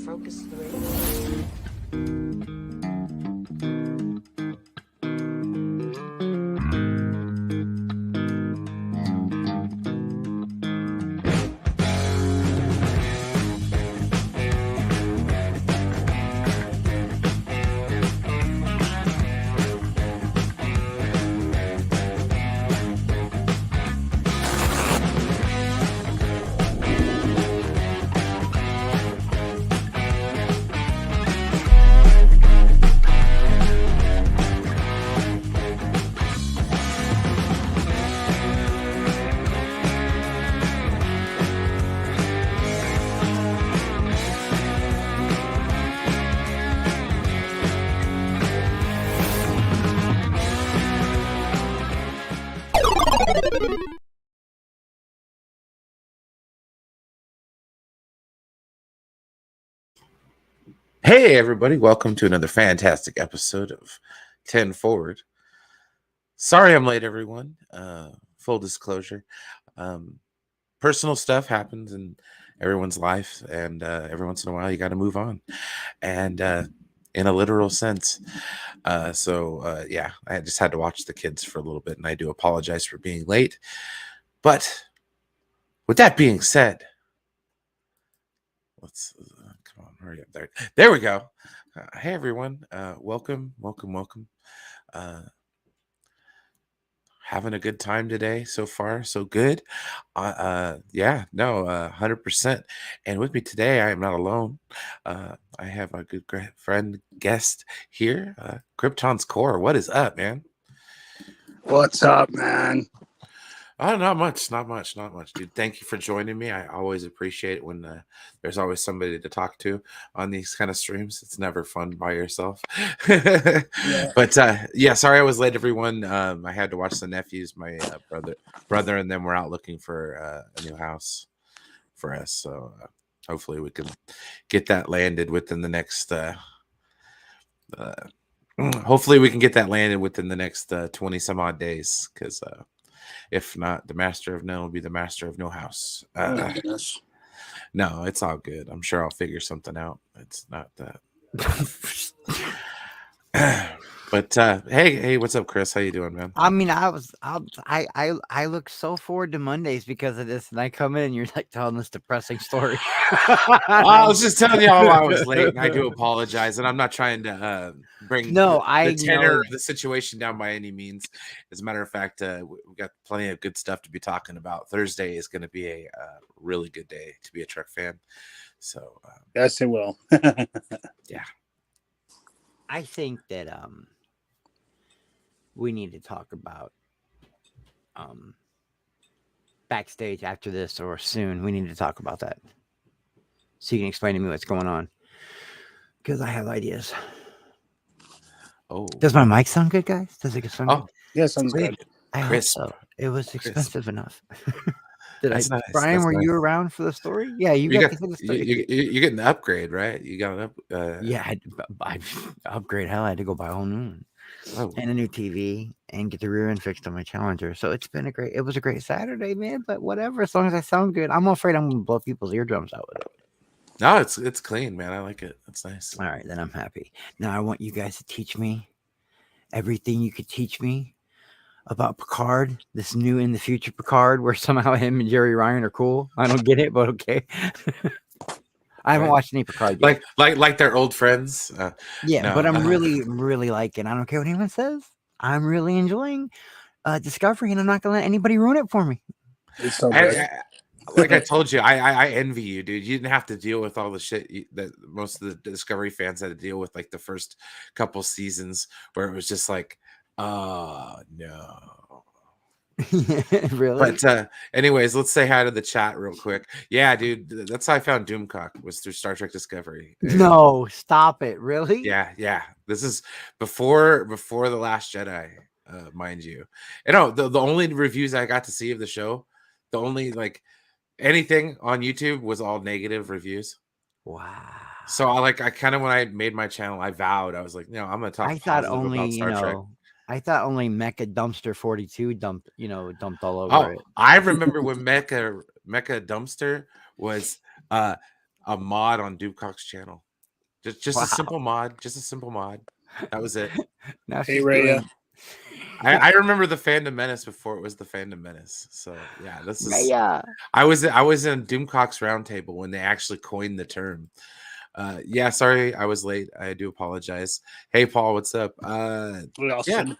focus the radio. Hey everybody, welcome to another fantastic episode of 10 Forward. Sorry I'm late, everyone. Full disclosure. Personal stuff happens in everyone's life, and every once in a while you got to move on. And in a literal sense. Yeah, I just had to watch the kids for a little bit, and I do apologize for being late. But with that being said, let's come on, hurry up. There we go. Hey everyone, welcome. Having a good time today so far, so good. 100%. And with me today, I am not alone. I have a good friend guest here, Krypton's Core. What is up, man? What's up, man? Oh, not much, dude. Thank you for joining me. I always appreciate it when there's always somebody to talk to on these kind of streams. It's never fun by yourself. Yeah. But sorry I was late, everyone. I had to watch the nephews. My brother and them were out looking for a new house for us. So hopefully we can get that landed within the next 20 some odd days, because if not, the master of none will be the master of no house. Yes. No, it's all good. I'm sure I'll figure something out. It's not that. But hey, what's up, Chris? How you doing, man? I mean, I look so forward to Mondays because of this, and I come in and you're like telling this depressing story. I was just telling y'all I was late, and I do apologize, and I'm not trying to bring the tenor of the situation down by any means. As a matter of fact, we've got plenty of good stuff to be talking about. Thursday is going to be a really good day to be a truck fan. So yes, it will. Yeah, I think that we need to talk about backstage after this or soon. We need to talk about that, so you can explain to me what's going on, because I have ideas. Oh, does my mic sound good, guys? Does it sound good? Yeah, sounds good. I hope so. It was expensive enough. That's nice. Brian, That's were nice. you around for the story? Yeah, you got to the story. You're getting the upgrade, right? You got an up. Yeah, I upgrade. Hell, I had to go buy a whole new one. And a new TV and get the rear end fixed on my Challenger. So it was a great Saturday, man. But whatever, as long as I sound good. I'm afraid I'm gonna blow people's eardrums out with it. No, it's clean, man. I like it. That's nice. All right, then I'm happy. Now I want you guys to teach me everything you could teach me about Picard, this new in the future Picard, where somehow him and Jerry Ryan are cool. I don't get it, but okay. I haven't watched any Picard yet. Like they're old friends. But I'm really liking. I don't care what anyone says. I'm really enjoying Discovery, and I'm not gonna let anybody ruin it for me. It's so good. Like I told you, I envy you, dude. You didn't have to deal with all the shit that most of the Discovery fans had to deal with, like the first couple seasons, where it was just like, oh no. Really? But anyways, let's say hi to the chat real quick. Yeah, dude, that's how I found Doomcock, was through Star Trek Discovery. No, stop it. Really? Yeah. This is before The Last Jedi, mind you. And the only reviews I got to see of the show, the only anything on YouTube was all negative reviews. Wow. So I kind of, when I made my channel, I vowed, I was like, I'm gonna talk positive about Star Trek. I thought only Mecha Dumpster 42 dumped all over it. I remember when Mecha Dumpster was a mod on Dubcock's channel. Just Wow. a simple mod. Just a simple mod. That was it. Now Hey, she's Raya. doing I remember the Fandom Menace before it was the Fandom Menace. So yeah, this is. Raya. I was in Doomcock's roundtable when they actually coined the term. Yeah, sorry I was late. I do apologize. Hey Paul, what's up? Yeah,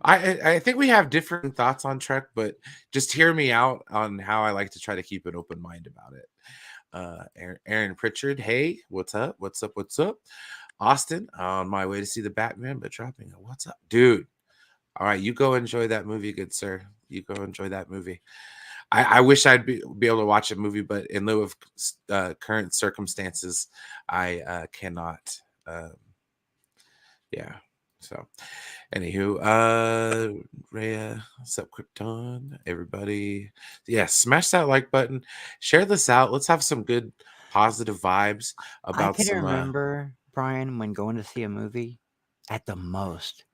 I think we have different thoughts on Trek, but just hear me out on how I like to try to keep an open mind about it. Aaron Pritchard, hey, what's up? What's up? What's up? Austin, on my way to see the Batman, but dropping it. What's up, dude? All right, you go enjoy that movie, good sir. You go enjoy that movie. I wish I'd be able to watch a movie, but in lieu of current circumstances, I cannot. Yeah. So, anywho, Rhea, what's up, Krypton? Everybody, yeah, smash that like button, share this out. Let's have some good, positive vibes I about can some. remember, Brian, when going to see a movie, at the most,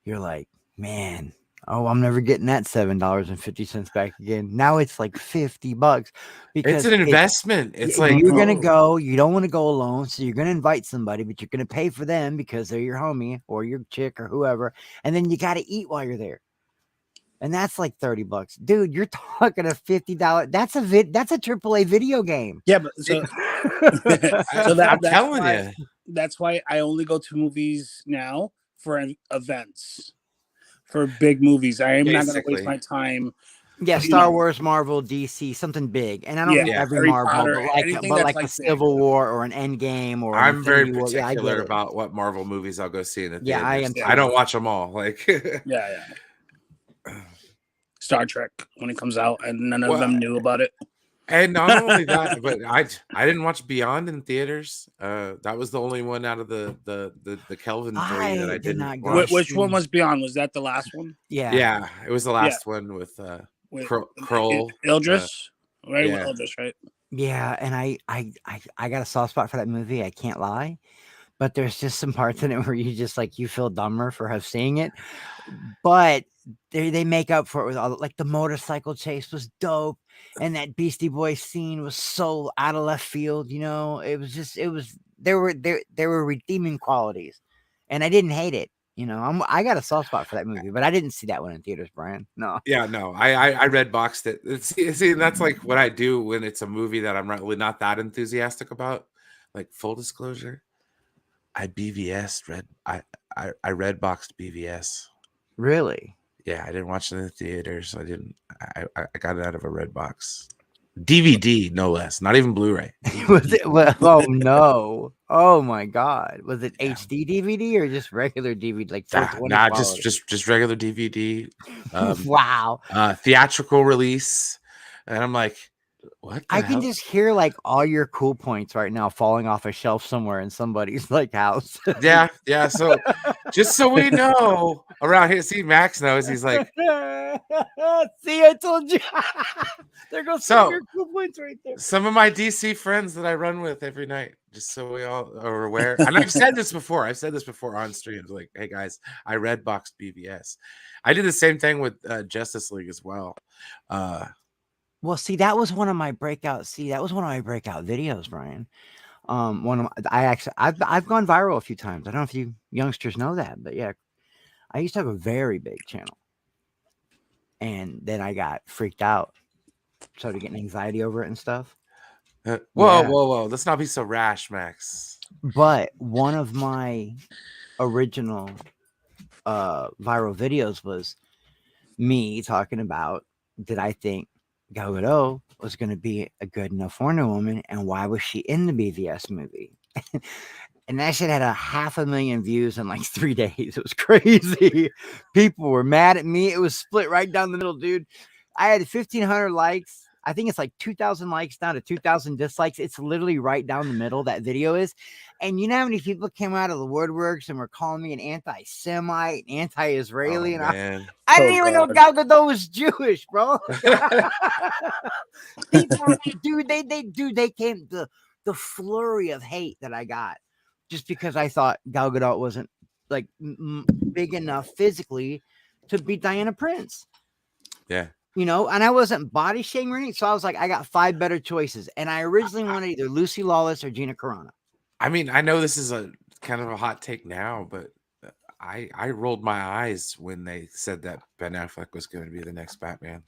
you're like, man, oh, I'm never getting that $7.50 back again. Now it's like $50 It's because an investment. It's like you're gonna go. You don't want to go alone, so you're gonna invite somebody, but you're gonna pay for them because they're your homie or your chick or whoever, and then you got to eat while you're there. And that's like $30, dude. You're talking a $50. That's a AAA video game. Yeah, but so I'm telling you. That's why I only go to movies now for events, for big movies. I am not going to waste my time. Yeah, Star Wars, Marvel, DC, something big, and I don't mean every Harry Marvel, Potter, but like a Civil War or an Endgame or I'm very War. particular about what Marvel movies I'll go see in the theater. Yeah, I am. I don't watch them all. Like, yeah. Star Trek when it comes out, and none of them knew about it. And not only that, but I didn't watch Beyond in theaters. That was the only one out of the Kelvin 3 that I did not watch. Which one was Beyond? Was that the last one? Yeah, it was the last one with Kroll, Ildris, right? Yeah. With Ildris, right? Yeah, and I got a soft spot for that movie. I can't lie, but there's just some parts in it where you just like you feel dumber for seeing it, but they make up for it with all like the motorcycle chase was dope, and that Beastie Boys scene was so out of left field. You know, there were redeeming qualities, and I didn't hate it. You know, I got a soft spot for that movie, but I didn't see that one in theaters, Brian. No. Yeah, no, I red boxed it. See, that's like what I do when it's a movie that I'm really not that enthusiastic about. Like full disclosure, I red boxed BVS. Really? Yeah, I didn't watch it in the theaters. I got it out of a red box. DVD, no less. Not even Blu-ray. Was it? Well, oh no! Oh my God! Was it HD DVD or just regular DVD? Like 420 nah, quality? just regular DVD. Wow! Theatrical release, and I'm like, what? I can just hear like all your cool points right now falling off a shelf somewhere in somebody's like house. yeah. So just so we know around here, see, Max knows. He's like, see, I told you. There goes some of your cool points right there. Some of my DC friends that I run with every night, just so we all are aware. And I've said this before. On streams. Like, hey guys, I red boxed BVS. I did the same thing with Justice League as well. Well, see, that was one of my breakout. That was one of my breakout videos, Brian. I've gone viral a few times. I don't know if you youngsters know that, but yeah, I used to have a very big channel, and then I got freaked out, started getting anxiety over it and stuff. Whoa! Let's not be so rash, Max. But one of my original viral videos was me talking about, did I think Gal Gadot was going to be a good enough Wonder Woman, and why was she in the BVS movie? And that shit had 500,000 views in like 3 days. It was crazy. People were mad at me. It was split right down the middle, dude. I had 1,500 likes. I think it's like 2,000 likes down to 2,000 dislikes. It's literally right down the middle, that video is. And you know how many people came out of the woodworks and were calling me an anti-Semite, anti-Israeli? And I didn't even know Gal Gadot was Jewish, bro. People, dude, they came, the flurry of hate that I got just because I thought Gal Gadot wasn't like big enough physically to beat Diana Prince. Yeah. you know, and I wasn't body shaming, so I was like, I got 5 better choices, and I originally wanted either Lucy Lawless or Gina Carano. I mean, I know this is a kind of a hot take now, but I rolled my eyes when they said that Ben Affleck was going to be the next Batman.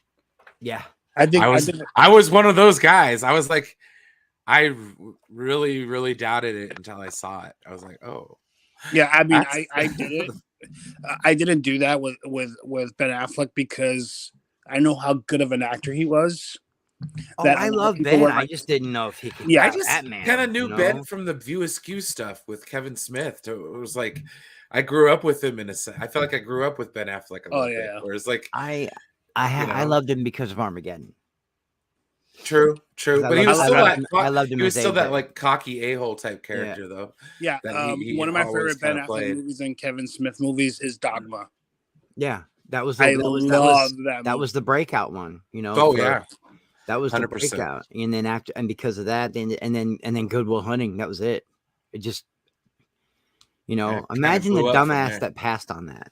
Yeah, I think I was one of those guys. I was like, I really, really doubted it until I saw it. I was like, oh, yeah. I mean, that's- I did it. I didn't do that with Ben Affleck because I know how good of an actor he was. oh, That I a lot of love people Ben. were I like, just didn't know if he could. Yeah. I be just Batman, kind of knew you Ben know? from the View Askew stuff with Kevin Smith. It was like I grew up with him in a sense. I feel like I grew up with Ben Affleck a Oh, little bit. yeah. Whereas like I know. loved him because of Armageddon. true, 'Cause but he was still I loved him he was as still that AJ. like cocky a-hole type Yeah. character though. Yeah. That he One of my always favorite Ben kind of Affleck played. movies and Kevin Smith movies is Dogma. Yeah, that was I that love that was movie. the breakout one, you know. Oh yeah, that was the 100%. breakout, and then after, and because of that, then Good Will Hunting. That was it. It just, you know, Yeah, kinda imagine the blew up from dumbass there. that passed on that.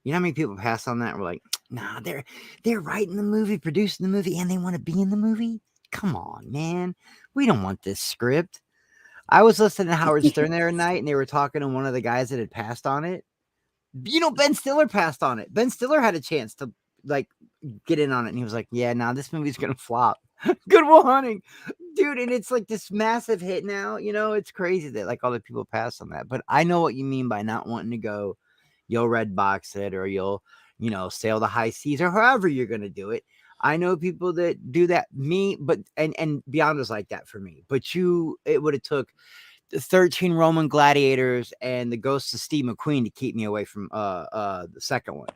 You know how many people passed on that? Were like, nah, they're writing the movie, producing the movie, and they want to be in the movie. Come on, man, we don't want this script. I was listening to Howard Stern there at night, and they were talking to one of the guys that had passed on it. You know, Ben Stiller passed on it. Ben Stiller had a chance to like get in on it, and he was like, "Yeah, nah, this movie's gonna flop." Good Will Hunting, dude, and it's like this massive hit now. You know, it's crazy that like all the people pass on that. But I know what you mean by not wanting to go. You'll red box it, or you'll, you know, sail the high seas, or however you're gonna do it. I know people that do that. Me, but and Beyond was like that for me. But it would have took 13 Roman gladiators and the ghosts of Steve McQueen to keep me away from the second one,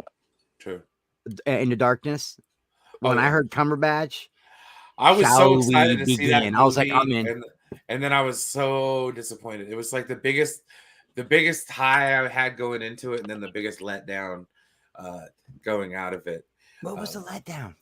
True. Into Darkness. When I heard Cumberbatch, I was so shall excited we to see that begin? movie, I was like, I'm in. and then I was so disappointed. It was like the biggest high I had going into it, and then the biggest letdown going out of it. What was the letdown?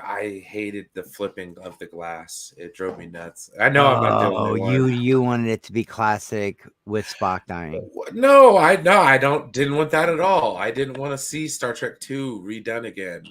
I hated the flipping of the glass. It drove me nuts. I know I'm not the only one. You wanted it to be classic with Spock dying. No, I didn't want that at all. I didn't want to see Star Trek 2 redone again,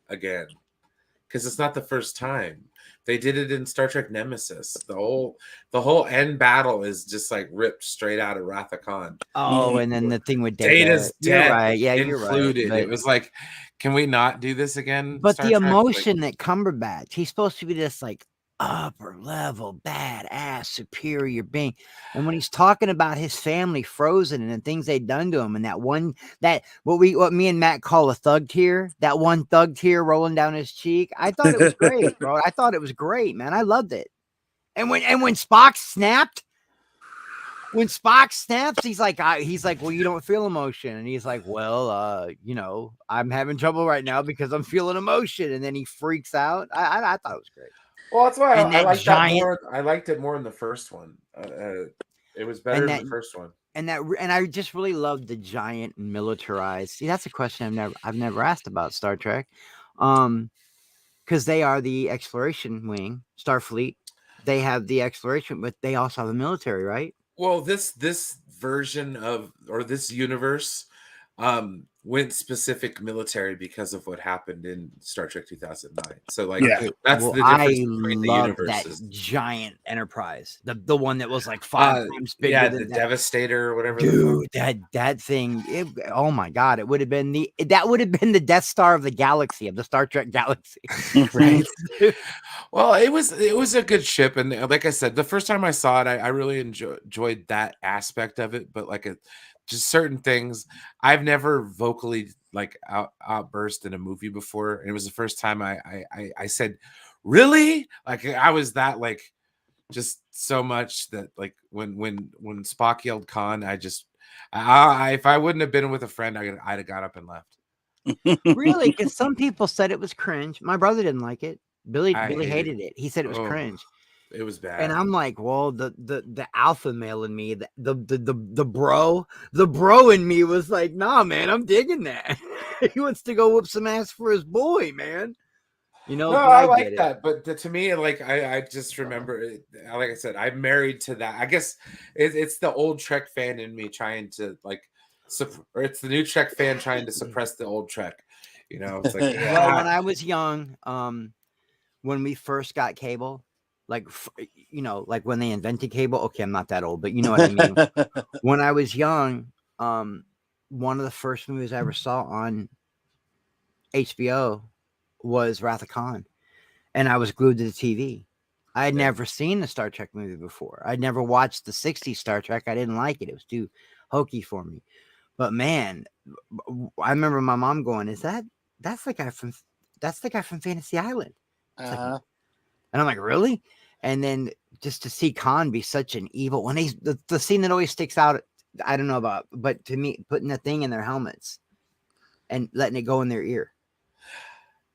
because it's not the first time. They did it in Star Trek Nemesis. The whole end battle is just like ripped straight out of Wrath of Khan. Oh, and then the thing with Data's you're death right. Yeah, you're included. right. It was like, can we not do this again? But Star the Trek? emotion that Cumberbatch, he's supposed to be this like upper level, badass, superior being. And when he's talking about his family frozen and the things they'd done to him, and what me and Matt call a thug tear, that one thug tear rolling down his cheek, I thought it was great, bro. I thought it was great, man. I loved it. And when Spock snapped, he's like, well, you don't feel emotion. And he's like, well, you know, I'm having trouble right now because I'm feeling emotion. And then he freaks out. I thought it was great. Well, that's why And I that liked giant- that more. I liked it more in the first one. It was better in the first one. And I just really loved the giant militarized. See, that's a question I've never asked about Star Trek. Because they are the exploration wing, Starfleet. They have the exploration, but they also have a military, right? Well, this version of, or this universe went specific military because of what happened in Star Trek 2009. So like that's the difference between the universes. That giant Enterprise, the one that was like 5 times bigger than the that. Devastator or whatever. Dude, that thing, oh my god, it would have been the Death Star of the galaxy, of the Star Trek galaxy. Right? Well, it was a good ship, and like I said, the first time I saw it, I really enjoyed that aspect of it, but like just certain things, I've never vocally like outburst in a movie before, and it was the first time I said, really? Like I was that like just so much that like when Spock yelled Khan, if I wouldn't have been with a friend, I'd have got up and left. Really? Because some people said it was cringe. My brother didn't like it. Billy hated it. He said it was cringe. It was bad. And I'm like, well, the alpha male in me, the bro in me was like, nah, man, I'm digging that. He wants to go whoop some ass for his boy, man. You know, no, I like that, but to me, like I just remember, like I said, I'm married to that. I guess it's the old Trek fan in me trying to like, or it's the new Trek fan trying to suppress the old Trek. You know, it's like, Yeah. Well, when I was young, when we first got cable, like like when they invented cable. Okay, I'm not that old, but you know what I mean. When I was young, one of the first movies I ever saw on HBO was Wrath of Khan, and I was glued to the TV. I had never seen the Star Trek movie before. I'd never watched the 60s Star Trek. I didn't like it. It was too hokey for me. But man, I remember my mom going, that's the guy from Fantasy Island. Like, and I'm like, really? And then just to see Khan be such an evil when the scene that always sticks out, I don't know about, but to me, putting the thing in their helmets and letting it go in their ear.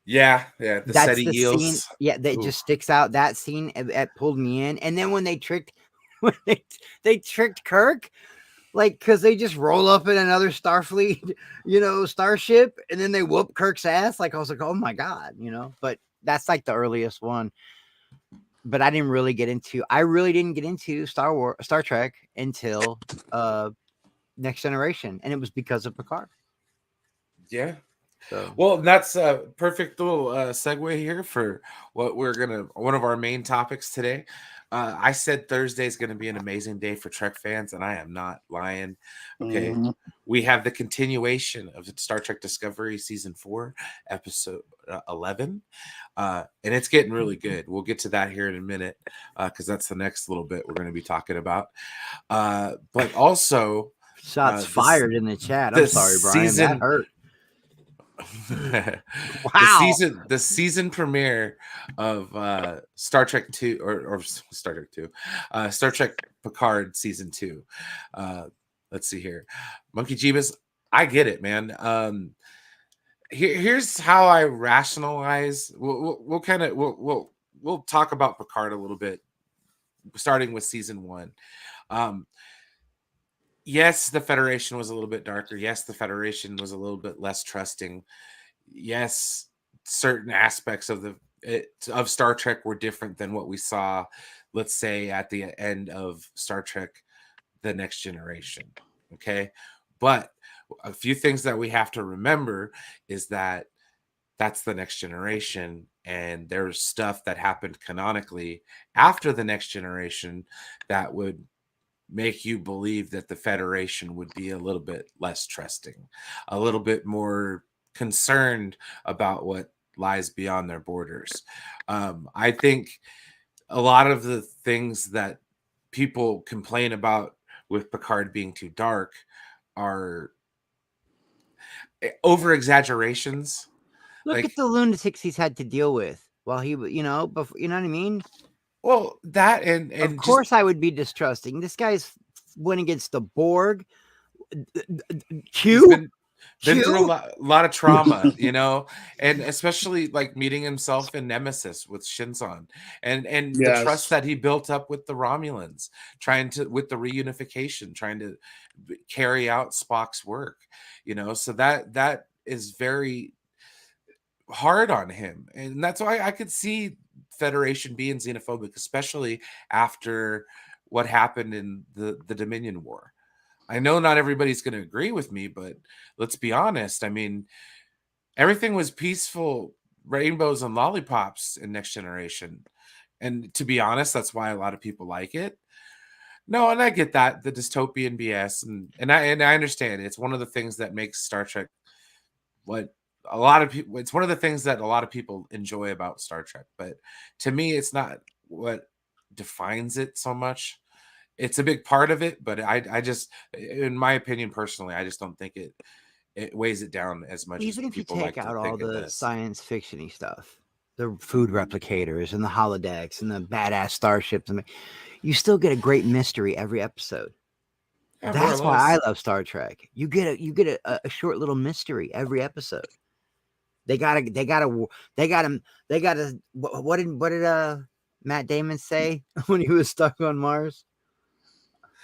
Yeah, the That's SETI the eels. scene. Yeah, that just sticks out. That scene it pulled me in. And then when they tricked Kirk, like, because they just roll up in another Starfleet, starship, and then they whoop Kirk's ass. Like, I was like, oh my God, but that's like the earliest one. But I really didn't get into Star Trek until Next Generation. And it was because of Picard. Yeah. So. Well, that's a perfect little segue here for what one of our main topics today. I said Thursday is going to be an amazing day for Trek fans, and I am not lying. Okay. We have the continuation of Star Trek Discovery Season 4, Episode 11, and it's getting really good. We'll get to that here in a minute because that's the next little bit we're going to be talking about. But also... Shots fired in the chat. I'm sorry, Brian. That hurt. Wow. The season premiere of Star Trek 2 or Star Trek 2, Star Trek Picard Season 2. Let's see here. Monkey Jeebus, I get it, man. Here's how I rationalize. We'll talk about Picard a little bit, starting with Season 1. Yes, the Federation was a little bit darker. Yes, the Federation was a little bit less trusting. Yes, certain aspects of Star Trek were different than what we saw, let's say, at the end of Star Trek The Next Generation. Okay, but a few things that we have to remember is that that's The Next Generation, and there's stuff that happened canonically after The Next Generation that would make you believe that the Federation would be a little bit less trusting, a little bit more concerned about what lies beyond their borders. I think a lot of the things that people complain about with Picard being too dark are over exaggerations. Look at the lunatics he's had to deal with while he, before, you know what I mean? Well, that and of course I would be distrusting. This guy's went against the Borg. Been through a lot of trauma, and especially like meeting himself in Nemesis with Shinson, and the trust that he built up with the Romulans, with the reunification, trying to carry out Spock's work, so that is very hard on him, and that's why I could see Federation being xenophobic, especially after what happened in the Dominion War. I know not everybody's going to agree with me, but let's be honest. I mean, everything was peaceful, rainbows and lollipops in Next Generation. And to be honest, that's why a lot of people like it. No, and I get that, the dystopian BS, and I understand. It's one of the things that makes Star Trek what a lot of people, it's one of the things that a lot of people enjoy about Star Trek. But to me, it's not what defines it so much. It's a big part of it, but I just, in my opinion, personally, I just don't think it weighs it down as much. Even as if people you take like out to all think it the does. science fiction-y stuff, the food replicators and the holodecks and the badass starships, you still get a great mystery every episode. Yeah, that's why I love Star Trek. You get a short little mystery every episode. What did Matt Damon say when he was stuck on Mars?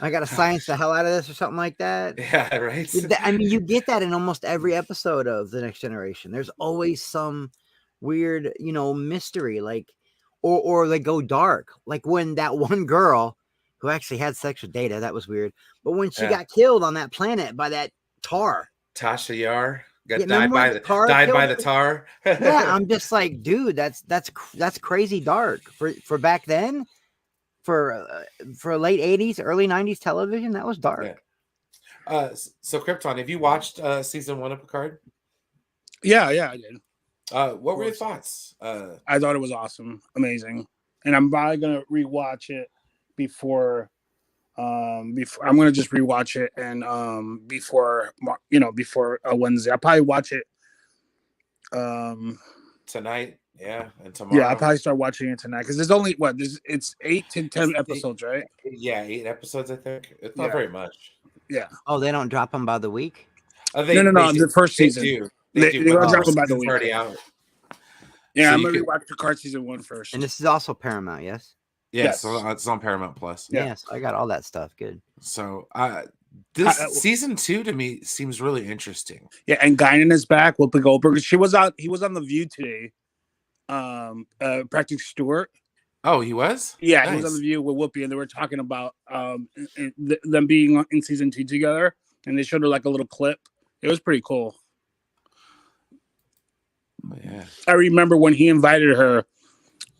I got to science the hell out of this or something like that. Yeah, right. I mean, you get that in almost every episode of The Next Generation. There's always some weird, mystery, like, or they go dark. Like when that one girl who actually had sex with Data, that was weird. But when she got killed on that planet by that tar. Tasha Yar. Got Yeah, died remember when by the the tar died by killed the her? tar. Yeah, I'm just like, dude, that's crazy dark for back then. For late 80s, early 90s television, that was dark. Yeah. So Krypton, have you watched season 1 of Picard? Yeah, I did. What were your course. thoughts? I thought it was awesome, amazing, and I'm probably gonna rewatch it before. Before I'm gonna just rewatch it and before before Wednesday. I'll probably watch it. Tonight, yeah, and Yeah, I'll tomorrow. probably start watching it tonight because there's only it's 8 to 10 It's episodes, right? yeah, 8 episodes. I think it's not Yeah. very much. Yeah. Oh, they don't drop them by the week? They No. do, The first they season. do they They're do, but gonna the drop them first by the season's week. already out. Yeah, So I'm you gonna could, rewatch Picard season 1 first. And this is also Paramount, yes? yes, Yes. it's on Paramount Plus. Yeah. Yes, I got all that stuff. Good. So this season 2 to me seems really interesting. Yeah, and Guinan is back. Whoopi Goldberg. He was on The View today. Patrick Stewart. Oh, he was? Yeah, Nice. he was on The View with Whoopi, and they were talking about them being in season 2 together, and they showed her like a little clip. It was pretty cool. Oh, yeah. I remember when he invited her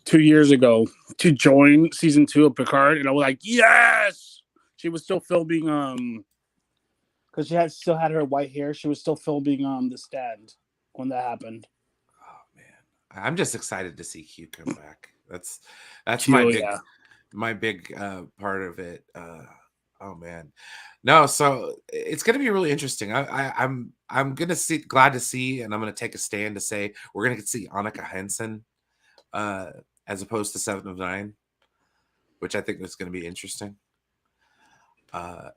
2 years ago to join season 2 of Picard, and I was like, yes. She was still filming because she still had her white hair. She was still filming The Stand when that happened. Oh man, I'm just excited to see Q come back. That's Q, my big part of it. Oh man, no. So it's gonna be really interesting. I'm glad to see, and I'm gonna take a stand to say we're gonna see Annika Henson as opposed to 7 of 9, which I think is gonna be interesting.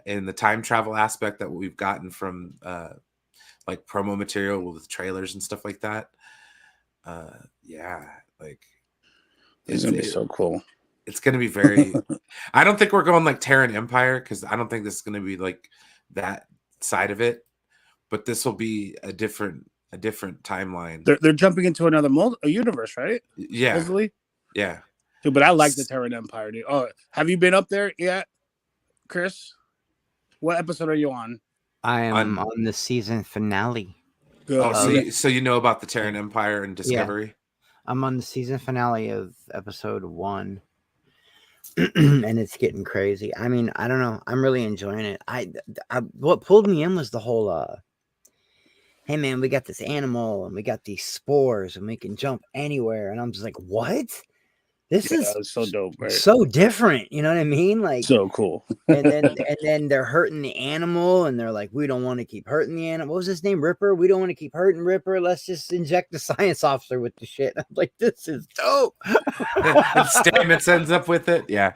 And the time travel aspect that we've gotten from like promo material with trailers and stuff like that. Yeah, like it's gonna be so cool. It's gonna be very. I don't think we're going like Terran Empire because I don't think this is gonna be like that side of it. But this will be a different timeline. They're jumping into another universe, right? Yeah, Supposedly. Yeah. Dude, but I like the Terran Empire, dude. Oh, have you been up there yet, Chris? What episode are you on? I am on the season finale. Good. Oh, so you know about the Terran Empire and Discovery? Yeah. I'm on the season finale of episode 1. And it's getting crazy. I mean, I don't know. I'm really enjoying it. What pulled me in was the whole hey man, we got this animal and we got these spores and we can jump anywhere. And I'm just like, what? This is so dope, right? So different. You know what I mean? Like, so cool. and then they're hurting the animal and they're like, we don't want to keep hurting the animal. What was his name? Ripper? We don't want to keep hurting Ripper. Let's just inject the science officer with the shit. I'm like, this is dope. Stamets ends up with it. Yeah.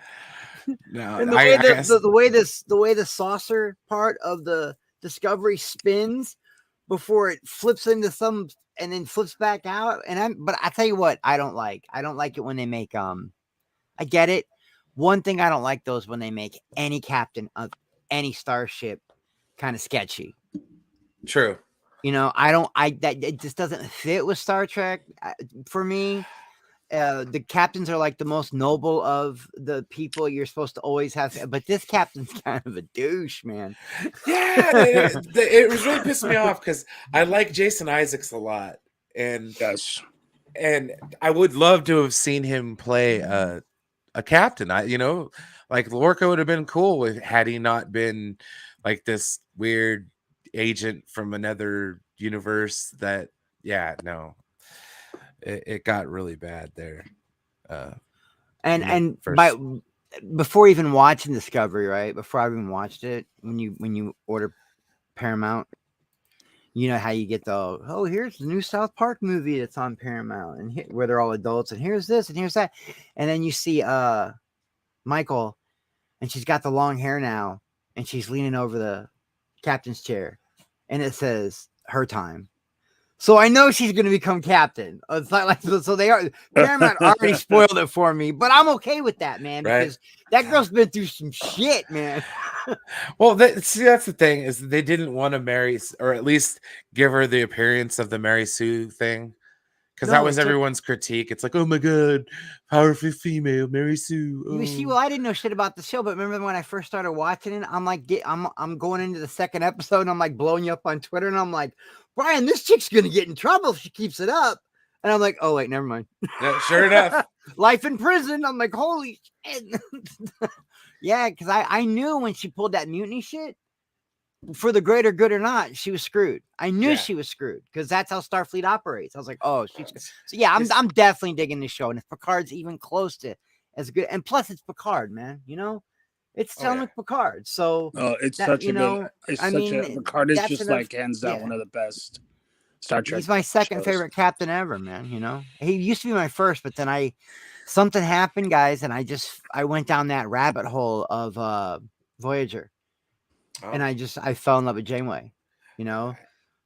No, and the way the saucer part of the Discovery spins before it flips into some and then flips back out. But I tell you what, I don't like it when they make I get it. One thing I don't like though is when they make any captain of any starship kind of sketchy. True. You know, it just doesn't fit with Star Trek for me. The captains are like the most noble of the people you're supposed to always have, but this captain's kind of a douche, man. Yeah, it was really pissed me off because I like Jason Isaacs a lot, and I would love to have seen him play a captain. Like Lorca would have been cool had he not been like this weird agent from another universe. It got really bad there. Before even watching Discovery, right? Before I even watched it, when you order Paramount, you know how you get here's the new South Park movie that's on Paramount, and where they're all adults, and here's this and here's that, and then you see Michael, and she's got the long hair now, and she's leaning over the captain's chair, and it says her time. So I know she's going to become captain. It's not like so they are. Paramount already spoiled it for me, but I'm okay with that, man, because that girl's been through some shit, man. Well, that's the thing is they didn't want to marry, or at least give her the appearance of the Mary Sue thing, Because No, that was it's a- everyone's critique. It's like, oh my god, powerful female, Mary Sue. You see, oh. well, I didn't know shit about the show, but remember when I first started watching it, I'm like, I'm going into the second episode, and I'm like blowing you up on Twitter, and I'm like, Brian, this chick's gonna get in trouble if she keeps it up. And I'm like, oh wait, never mind. Yeah, sure enough. Life in prison. I'm like, holy shit. Yeah, because I knew when she pulled that mutiny shit, for the greater good or not, she was screwed. I knew Yeah. she was screwed because that's how Starfleet operates. I was like, oh, she's so yeah, It's- I'm definitely digging this show. And if Picard's even close to as good, and plus it's Picard, man, you know, it's Oh, telling yeah. with Picard. So Oh, it's that, such you a know, good. It's I such a mean, Picard is that's just enough- like hands down yeah. one of the best Star Trek. He's my second shows. favorite captain ever, man. You know, he used to be my first, but then something happened, guys, and I went down that rabbit hole of Voyager, and Oh. I fell in love with Janeway. You know,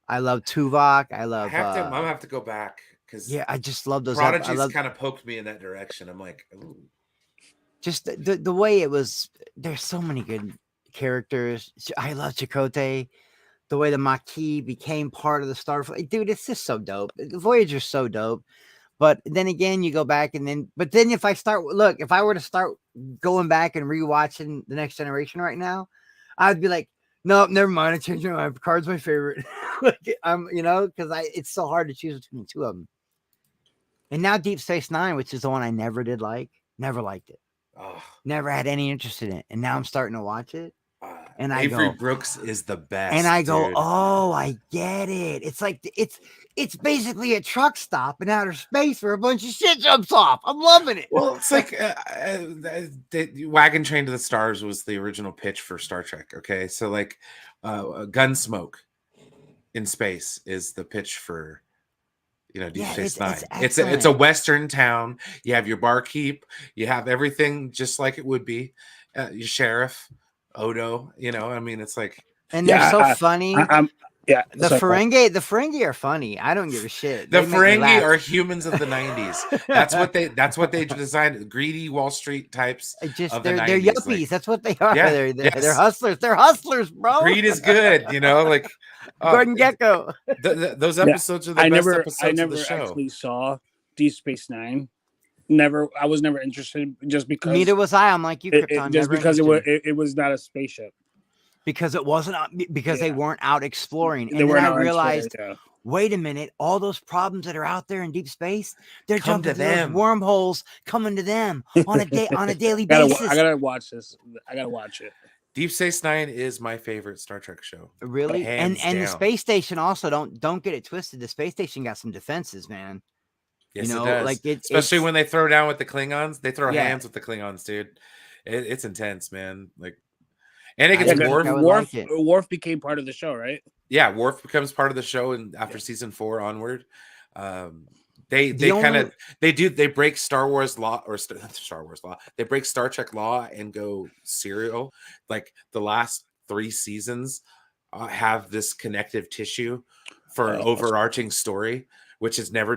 I love Tuvok. I I'm love. gonna have to go back because Yeah, I just love those. Prodigy's I love kind of poked me in that direction. I'm like, ooh. just the way it was. There's so many good characters. I love Chakotay. The way the Maquis became part of the Starfleet, dude, it's just so dope. Voyager's so dope. But then again, you go back but then if I were to start going back and rewatching The Next Generation right now, I'd be like, nope, never mind. I changed my mind. Picard's my favorite. Because it's so hard to choose between the two of them. And now Deep Space Nine, which is the one I never did like, never liked it. Oh, Never had any interest in it. And now I'm starting to watch it. And I Avery go, Brooks is the best. and I go, dude. oh, I get it. It's like it's basically a truck stop in outer space where a bunch of shit jumps off. I'm loving it. Well, it's like the Wagon Train to the Stars was the original pitch for Star Trek. Okay, so like Gunsmoke in space is the pitch for Deep Space Nine. It's a Western town. You have your barkeep. You have everything just like it would be. Your sheriff, Odo. I mean, it's like, and they're so funny. The sorry, Ferengi are funny. I don't give a shit. The They make me Ferengi laugh. are humans of the 90s. That's what they designed. Greedy Wall Street types. Just of the they're 90s, yuppies. like- That's what they are. Yeah, They're yes. hustlers. They're hustlers, bro. Greed is good, like Gordon Gekko. those episodes are the best episodes I of never the show. actually saw Deep Space Nine. I was never interested just because. Neither was I. I'm like you, Krypton. just never because interested. it was not a spaceship. Because it wasn't because they weren't out exploring. And They then weren't I out realized, exploring, wait a minute, all those problems that are out there in deep space, they're Come jumping to through those them. wormholes coming to them on a daily I basis. gotta watch this. I gotta watch it. Deep Space Nine is my favorite Star Trek show. Really? Hands And the down. space station also don't get it twisted. The space station got some defenses, man. Yes, You know, it does. like Especially it's- when they throw down with the Klingons. They throw Yeah. hands with the Klingons, dude. It's intense, man. Like, and it I gets didn't Worf. think I would like it. Worf became part of the show, right? Yeah, Worf becomes part of the show, and after season 4 onward, they break Star Wars law or Star Wars law. They break Star Trek law and go serial. Like the last 3 seasons have this connective tissue for an overarching story, which has never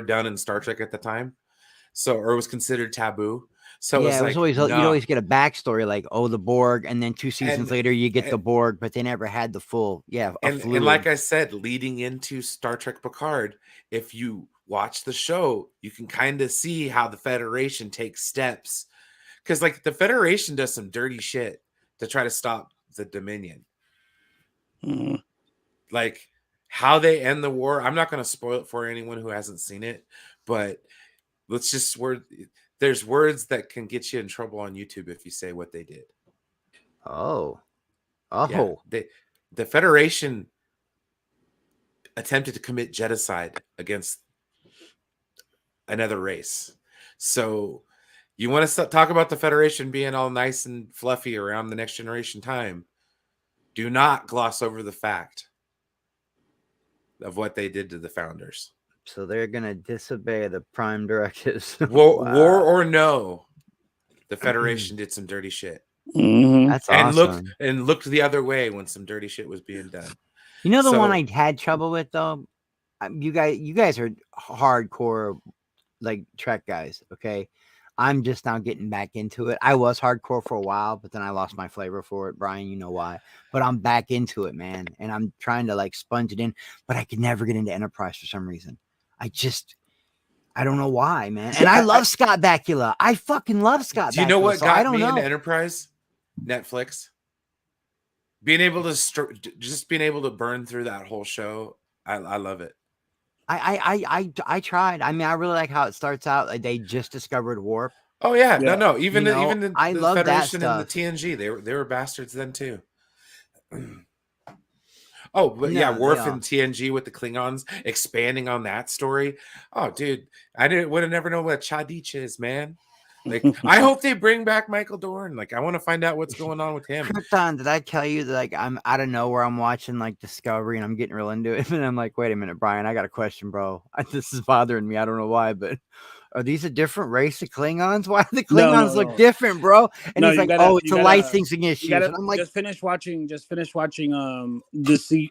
done in Star Trek at the time. So, or it was considered taboo. So yeah, it's it was like, always you'd always get a backstory like, oh, the Borg, and then 2 seasons later you get the Borg, but they never had the full and like I said, leading into Star Trek Picard, if you watch the show, you can kind of see how the Federation takes steps, because like the Federation does some dirty shit to try to stop the Dominion. Mm-hmm. Like how they end the war. I'm not going to spoil it for anyone who hasn't seen it, but there's words that can get you in trouble on YouTube if you say what they did. Oh. Yeah, the Federation attempted to commit genocide against another race. So you want to talk about the Federation being all nice and fluffy around the Next Generation time. Do not gloss over the fact of what they did to the founders. So they're gonna disobey the prime directives. War, Wow. war or no, the Federation did some dirty shit. Mm-hmm. That's And awesome. looked the other way when some dirty shit was being done. You know the one So- I had trouble with though. You guys are hardcore like Trek guys. Okay, I'm just now getting back into it. I was hardcore for a while, but then I lost my flavor for it. Brian, you know why? But I'm back into it, man, and I'm trying to like sponge it in. But I could never get into Enterprise for some reason. I just I don't know why, man. And I love Scott Bakula. I fucking love Scott Bakula. Do you know what so I got don't me know. into Enterprise? Netflix. Being able to just being able to burn through that whole show. I love it. I tried. I mean, I really like how it starts out. Like they just discovered warp. Oh yeah, Yeah. no. Even You know, even the, I the love that Federation and the stuff. TNG, they were bastards then too. Oh, but yeah, No, they Worf are. and TNG with the Klingons expanding on that story. Oh, dude, would have never known what Chadich is, man. Like, I hope they bring back Michael Dorn. Like, I want to find out what's going on with him. Krypton, did I tell you that like I'm out of nowhere? I'm watching like Discovery and I'm getting real into it, and I'm like, wait a minute, Brian, I got a question, bro. This is bothering me. I don't know why, but are these a different race of Klingons? Why do the Klingons look different, bro? And No, he's you like, gotta- oh, it's you a gotta- licensing You issues. gotta And I'm like, just finish watching this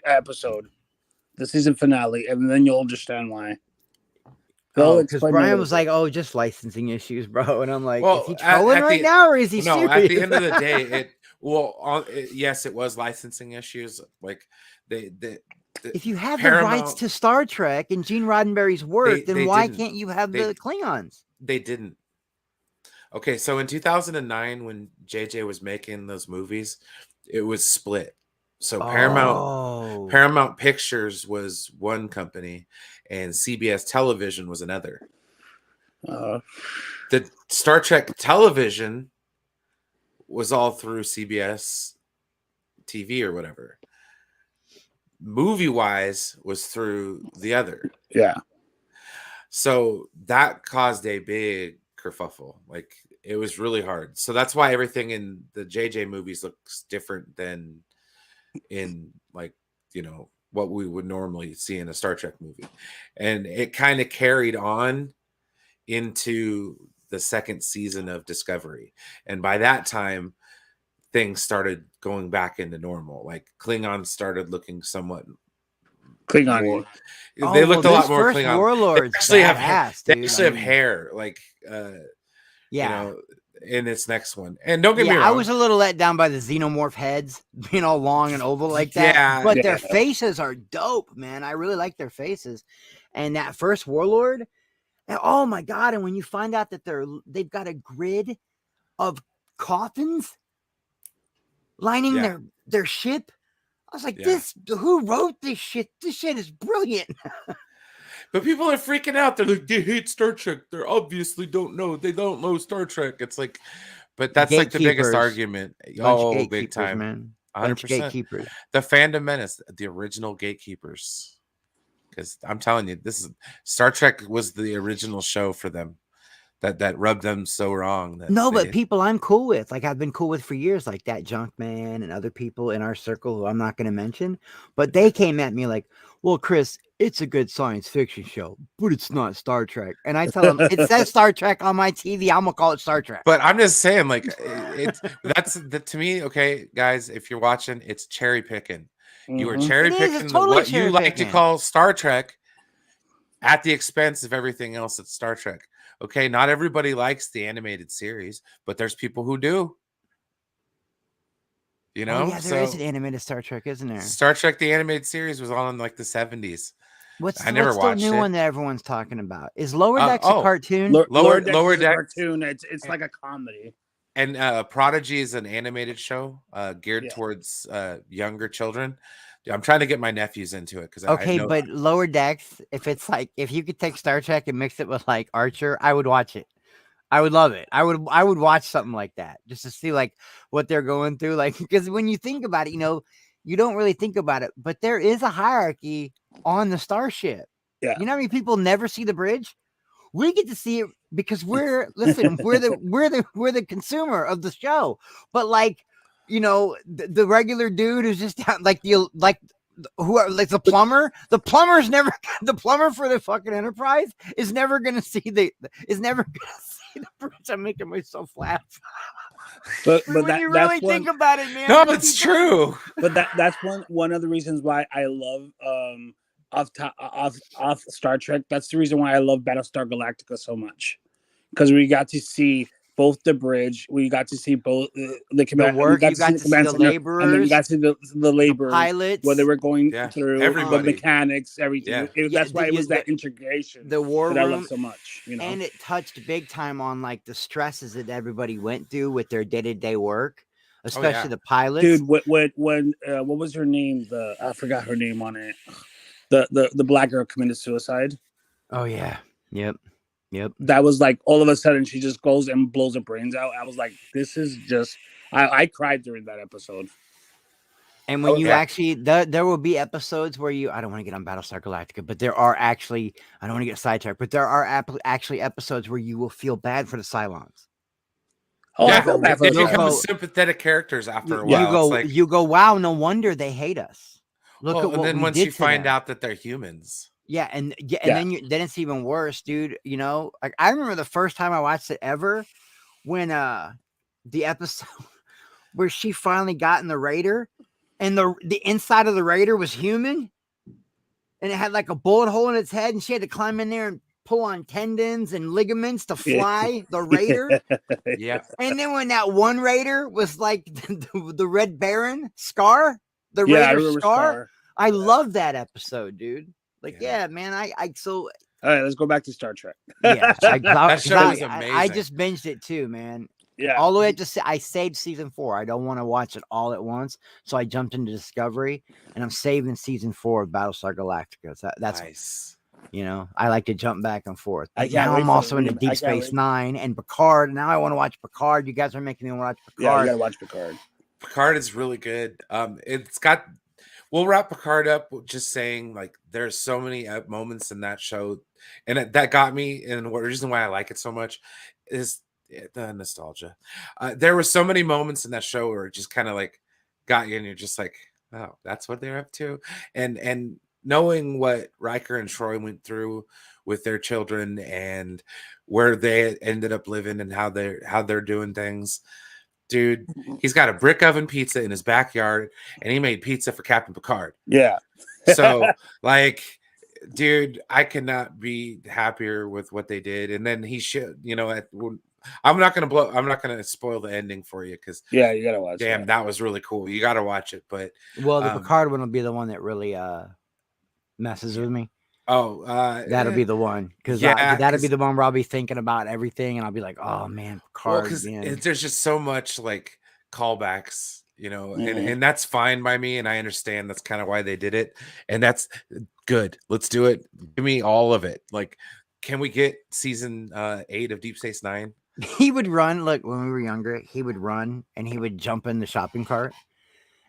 episode, the season finale, and then you'll understand why. oh, because Brian was like, oh, just licensing issues, bro. And I'm like, is he trolling right now or is he serious? At the end of the day, yes, it was licensing issues. Like if you have Paramount, the rights to Star Trek and Gene Roddenberry's work, then why can't you have the Klingons? They didn't. Okay, so in 2009, when JJ was making those movies, it was split. So Paramount Pictures was one company, and CBS Television was another. The Star Trek television was all through CBS TV or whatever. Movie-wise was through the other. Yeah. So that caused a big kerfuffle. Like, it was really hard. So that's why everything in the JJ movies looks different than in, like, you know, what we would normally see in a Star Trek movie. And it kind of carried on into the second season of Discovery. And by that time, things started going back into normal. Like, Klingons started looking somewhat Klingon. They looked a lot more Klingon. Warlords They actually have hair, like you know, in its next one. And don't get me wrong, I was a little let down by the xenomorph heads being all long and oval like that. Yeah, but their faces are dope, man. I really like their faces. And that first warlord, oh my god! And when you find out that they've got a grid of coffins lining their ship, I was like, who wrote this shit? This shit is brilliant. But people are freaking out. They're like, they hate Star Trek. They obviously don't know. They don't know Star Trek. It's like, but that's like the biggest argument. Oh, big time, man. 100%. Gatekeepers. The Fandom Menace, the original gatekeepers. Because I'm telling you, Star Trek was the original show for them. That rubbed them so wrong. But people I'm cool with, like I've been cool with for years, like that Junk Man and other people in our circle who I'm not going to mention, but they came at me like, well, Chris, it's a good science fiction show, but it's not Star Trek. And I tell them, it says Star Trek on my TV. I'm going to call it Star Trek. But I'm just saying, like, to me, okay, guys, if you're watching, it's cherry picking. You are cherry picking what you like to call Star Trek at the expense of everything else that's Star Trek. Okay, not everybody likes the animated series, but there's people who do. You know? There is an animated Star Trek, isn't there? Star Trek, the animated series, was on in like the 70s. I never watched the new one that everyone's talking about? Is Lower Decks a cartoon? Lower Decks cartoon. It's like a comedy. And Prodigy is an animated show geared towards younger children. I'm trying to get my nephews into it because but Lower Decks, if you could take Star Trek and mix it with like Archer, I would watch it. I would love it. I would watch something like that just to see like what they're going through. Like, because when you think about it, you know, you don't really think about it, but there is a hierarchy on the starship. Yeah. You know how many people never see the bridge? We get to see it because we're the consumer of the show. But like, you know, the regular dude who's just down, like the plumber. The plumber's never the plumber for the fucking Enterprise is never gonna see the bridge. I'm making myself laugh. But when you really think about it, man. No, it's true. But that's one of the reasons why I love off Star Trek. That's the reason why I love Battlestar Galactica so much, because we got to see both the bridge. We got to see both the command. work, We you got to see the center, and then we laborers, got to see the laborers, pilots, where they were going Yeah, through everybody. the mechanics, everything. Yeah. That's why it was that integration the war that I room, love so much. You know, and it touched big time on like the stresses that everybody went through with their day-to-day work, especially the pilots. dude. When what was her name? I forgot her name on it. The black girl committed suicide. Oh yeah, yep. That was like all of a sudden she just goes and blows her brains out. I was like, this is just. I cried during that episode. And when you actually, there will be episodes where I don't want to get on Battlestar Galactica, but there are actually, I don't want to get sidetracked, but there are actually episodes where you will feel bad for the Cylons. Oh, yeah, I feel bad for they the become Cylons. sympathetic characters after a while. You go, wow, no wonder they hate us. Look at what and then we once did you to find them. out that they're humans. Yeah, and then it's even worse, dude. You know, like I remember the first time I watched it ever when the episode where she finally got in the Raider, and the inside of the Raider was human, and it had like a bullet hole in its head, and she had to climb in there and pull on tendons and ligaments to fly the Raider. Yeah. And then when that one Raider was like the Red Baron Scar, the Raider Scar. I love that episode, dude. Like, man, so. All right, let's go back to Star Trek. Yeah, that show is amazing. I just binged it too, man. Yeah, all the way to I saved season 4. I don't want to watch it all at once, so I jumped into Discovery, and I'm saving season 4 of Battlestar Galactica. So that's nice. You know, I like to jump back and forth. Now I'm also into Deep Space Nine and Picard. Now I want to watch Picard. You guys are making me watch Picard. Yeah, you gotta watch Picard. Picard is really good. It's got. We'll wrap Picard up with just saying, like, there's so many moments in that show, and that got me. And the reason why I like it so much is the nostalgia. There were so many moments in that show where it just kind of like got you, and you're just like, oh, that's what they're up to. And knowing what Riker and Troy went through with their children and where they ended up living and how they're doing things. Dude, he's got a brick oven pizza in his backyard, and he made pizza for Captain Picard. Yeah. So, like, dude, I cannot be happier with what they did. And then he should, I'm not gonna spoil the ending for you because you gotta watch. Damn, that was really cool. You gotta watch it. But the Picard one will be the one that really messes with me. Oh, that'll be the one because that'll be the one where I'll be thinking about everything, and I'll be like, "Oh man, Picard." Well, there's just so much like callbacks, and that's fine by me, and I understand that's kind of why they did it, and that's good. Let's do it. Give me all of it. Like, can we get season 8 of Deep Space Nine? He would run. Look, when we were younger, he would run and he would jump in the shopping cart,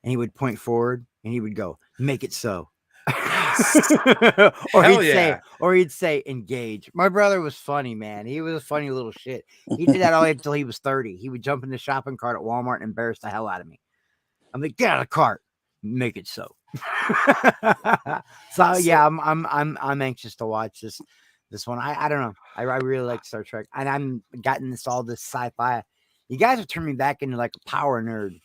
and he would point forward and he would go, "Make it so." or he'd say engage. My brother was funny, man. He was a funny little shit. He did that all the way until he was 30. He would jump in the shopping cart at Walmart and embarrass the hell out of me. I'm like, get out of the cart, make it so. So yeah, I'm anxious to watch this one. I don't know. I really like Star Trek, and I'm getting all this sci-fi. You guys have turned me back into like a power nerd.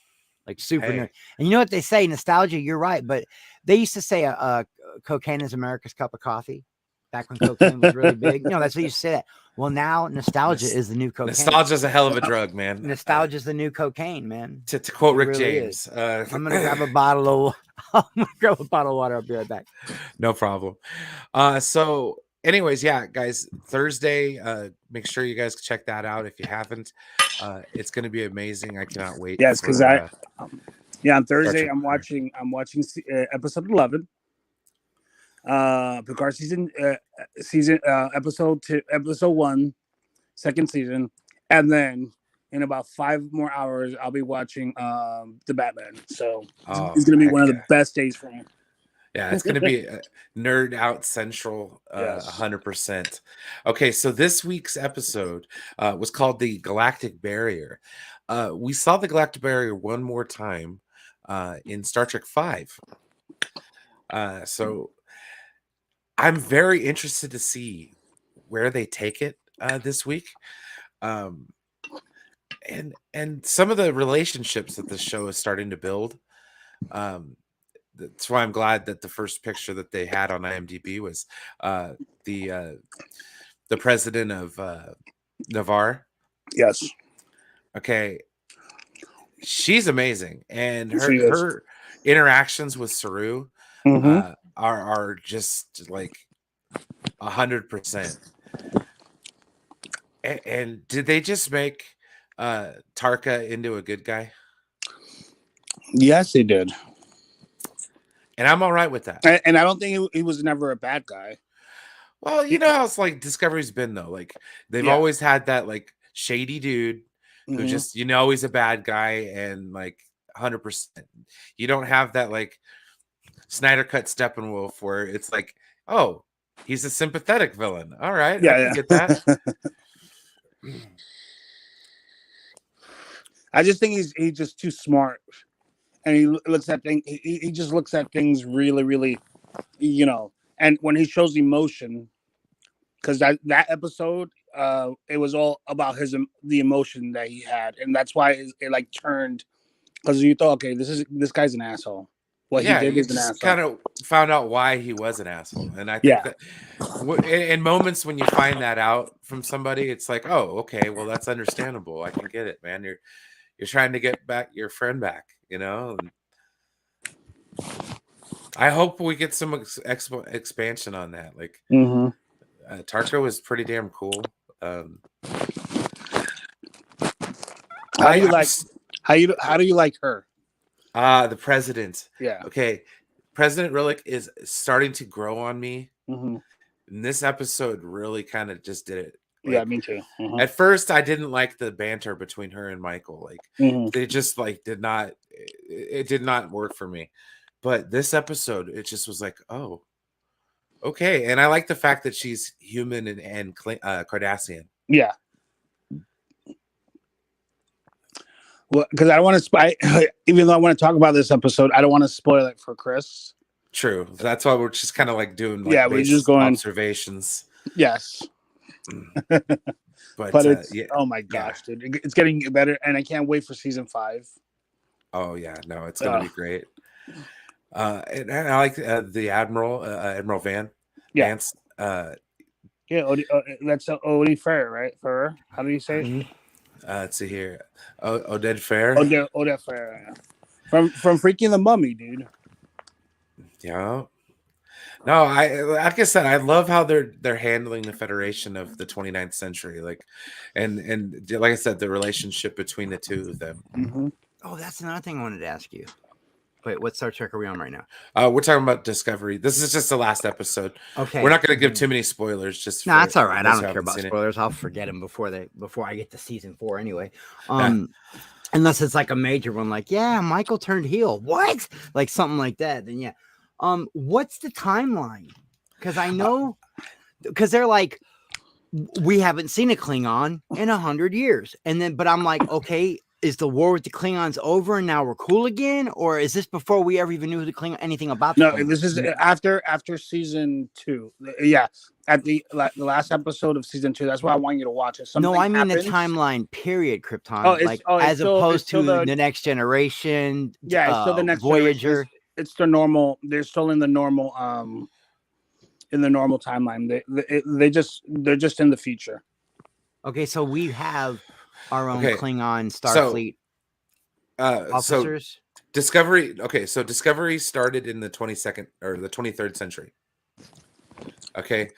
Like super nerd. And you know what they say, nostalgia, you're right, but they used to say cocaine is America's cup of coffee back when cocaine was really big. That's what you say that. Well, now nostalgia is the new cocaine. Nostalgia is a hell of a drug, man. Nostalgia is the new cocaine, man. To quote Rick really James. I'm gonna grab a bottle of water. I'll be right back. No problem. So anyways, yeah, guys, Thursday, make sure you guys check that out if you haven't. It's going to be amazing. I cannot wait. Yes, because on Thursday I'm watching episode 11. Picard season episode 2, episode 1, second season, and then in about 5 more hours I'll be watching the Batman. So it's going to be one of the best days for me. Yeah, it's going to be nerd out central, 100%. Okay, so this week's episode was called The Galactic Barrier. We saw the Galactic Barrier one more time in Star Trek V. So I'm very interested to see where they take it this week. And some of the relationships that the show is starting to build. That's why I'm glad that the first picture that they had on IMDb was the president of Navarre. Yes. Okay, she's amazing, and She is. her interactions with Saru are just like 100%. And did they just make Tarka into a good guy? Yes, they did. And I'm all right with that. And I don't think he was never a bad guy. Well, you know how it's like Discovery's been though. Like they've always had that like shady dude who just he's a bad guy and like 100%. You don't have that like Snyder cut Steppenwolf where it's like, oh, he's a sympathetic villain. All right, I can get that. I just think he's just too smart, and he looks at things. He just looks at things really, really, And when he shows emotion, because that episode, it was all about the emotion that he had, and that's why it like turned. Because you thought, okay, this guy's an asshole. What he did is an asshole. Kind of found out why he was an asshole, and I think that in moments when you find that out from somebody, it's like, oh, okay, well that's understandable. I can get it, man. You're trying to get back your friend back, And I hope we get some expansion on that. Like, Tarko is pretty damn cool. How do you like her? The president. Yeah. Okay. President Rillick is starting to grow on me. Mm-hmm. And this episode really kind of just did it. Like, yeah, me too. Mm-hmm. At first, I didn't like the banter between her and Michael. Like, they just like did not work for me. But this episode, it just was like, oh, okay. And I like the fact that she's human and Cardassian. Yeah. Well, because I don't want to even though I want to talk about this episode, I don't want to spoil it for Chris. True. That's why we're just kind of like doing we're just going observations. Yes. but it's oh my gosh, dude. It's getting better, and I can't wait for season 5. Oh yeah, no, it's gonna be great. And I like the Admiral Vance. That's Odie Fair, right? Fair. How do you say it? Let's see here. Oded Fair. Oded Fair. Yeah. From freaking The Mummy, dude. Yeah. No, like I said, I love how they're handling the Federation of the 29th century, like, and like I said, the relationship between the two of them. Mm-hmm. Oh, that's another thing I wanted to ask you. Wait, what Star Trek are we on right now? We're talking about Discovery. This is just the last episode. Okay, we're not going to give too many spoilers. Just no, that's all right. I don't care about spoilers. I'll forget them before I get to season 4 anyway. Unless it's like a major one, like Michael turned heel. What? Like something like that. Then what's the timeline? Because I know, because they're like, we haven't seen a Klingon in 100 years, but I'm like, okay. Is the war with the Klingons over and now we're cool again, or is this before we ever even knew anything about? No, this is after season 2. Yeah, at the last episode of season 2. That's why I want you to watch it. No, I mean the timeline period, Krypton. As opposed to the Next Generation. Yeah, it's still the Next Voyager. It's the normal. They're still in the normal. In the normal timeline. They're just in the future. Okay, so we have our own Klingon Starfleet officers. So Discovery. Okay, so Discovery started in the 22nd or the 23rd century. Okay,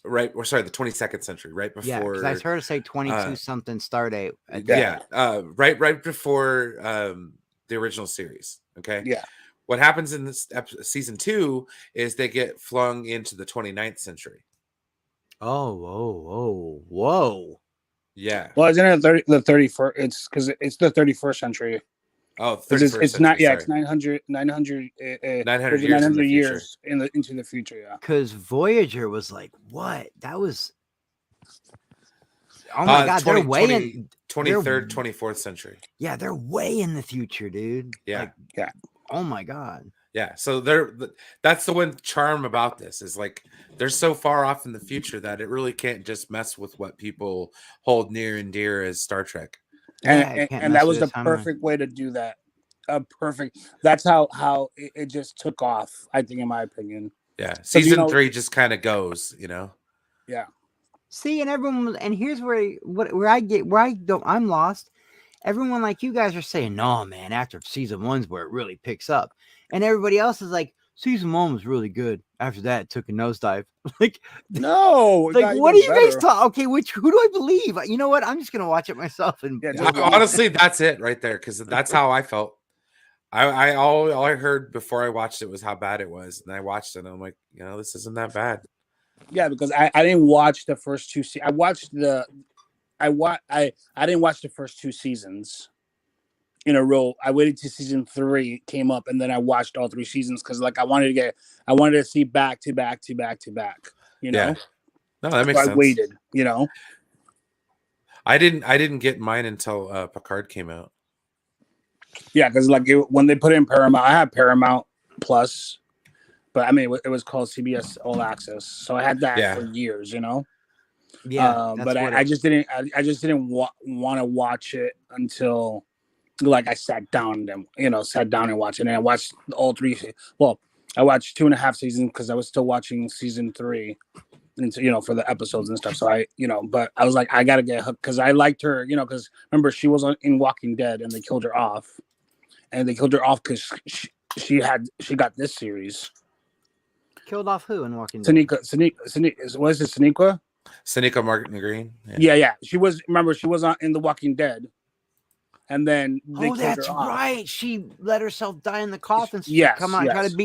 right. Or sorry, the 22nd century, right before. Yeah, because I heard her say 22 something star date. Right before the original series. Okay. Yeah. What happens in this season 2 is they get flung into the 29th century. Whoa. Yeah. Well, isn't it the 31st? It's because it's the 31st century. Oh, 31st it's not. Yeah, it's 900 years into the future. Yeah. Because Voyager was like, what? That was. Oh my God! They're way in 23rd, 24th century. Yeah, they're way in the future, dude. Yeah. Oh my God. Yeah, so that's the one charm about this is like they're so far off in the future that it really can't just mess with what people hold near and dear as Star Trek. And that was the perfect way to do that. Perfect. That's how it just took off, I think, in my opinion. Yeah, season 3 just kind of goes, Yeah. See, and everyone, and here's where I don't, I'm lost. Everyone like you guys are saying, no, man, after season one's where it really picks up. And everybody else is like, season one was really good. After that, it took a nosedive. like, No, it like got what are even you guys better. talking? Okay, who do I believe? You know what? I'm just gonna watch it myself. And Yeah, just Honestly, that's it right there because that's how I felt. All I heard before I watched it was how bad it was, and I watched it and I'm like, this isn't that bad. Yeah, because I didn't watch the first two. I watched the I didn't watch the first two seasons in a row. I waited till season 3 came up, and then I watched all 3 seasons because like I wanted to see back to back to back to back. You know, Yeah. No, that so makes I sense. waited. You know, I didn't get mine until Picard came out. yeah, because like when they put it in Paramount, I had Paramount Plus, but I mean it was called CBS All Access, so I had that Yeah. for years. You know. yeah, But I just didn't. I just didn't want to watch it until like I sat down and watched it. And I watched all 3. Well, I watched 2.5 seasons because I was still watching season 3, and for the episodes and stuff. So but I was like, I gotta get hooked because I liked her. Because remember she was in Walking Dead and they killed her off, because she got this series. Killed off who in Walking Dead? Sanika, what is it, Sanika? Sonequa Martin Green. Yeah. She was in The Walking Dead, and then they Oh, killed that's her off. right. She let herself die in the coffin. So Yes, she come out and try to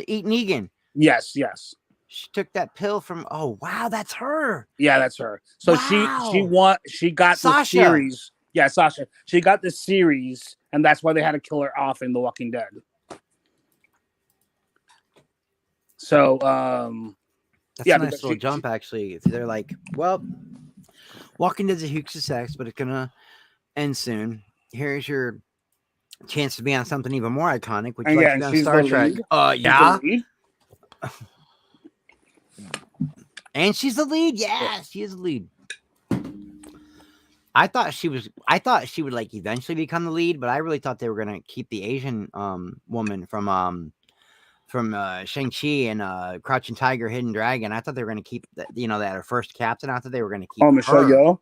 eat Negan. Yes. She took that pill from. Oh wow, that's her. Yeah, that's her. So Wow. she got the Sasha. series. Yeah, Sasha. She got the series, and that's why they had to kill her off in The Walking Dead. So That's yeah, a nice because little jump. Actually, they're like, well, Walking Dead's a huge success, but it's gonna end soon. Here's your chance to be on something even more iconic. Would you like to be on Star Trek? Yeah. And she's the lead. Yeah, she is the lead. I thought she would like eventually become the lead, but I really thought they were gonna keep the Asian woman from Shang-Chi and Crouching Tiger, Hidden Dragon. I thought they were gonna keep that her first captain. I thought they were gonna keep Michelle her. Yeoh.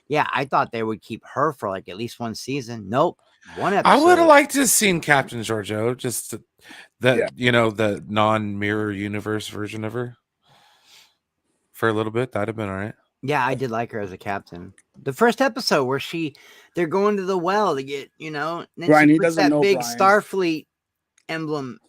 Yeah, I thought they would keep her for like at least one season. Nope, one episode. I would have liked to have seen Captain Georgiou, just the non-mirror universe version of her for a little bit. That'd have been all right. Yeah, I did like her as a captain. The first episode where they're going to the well to get, and then Brian, she he puts doesn't that know big Brian. Starfleet emblem.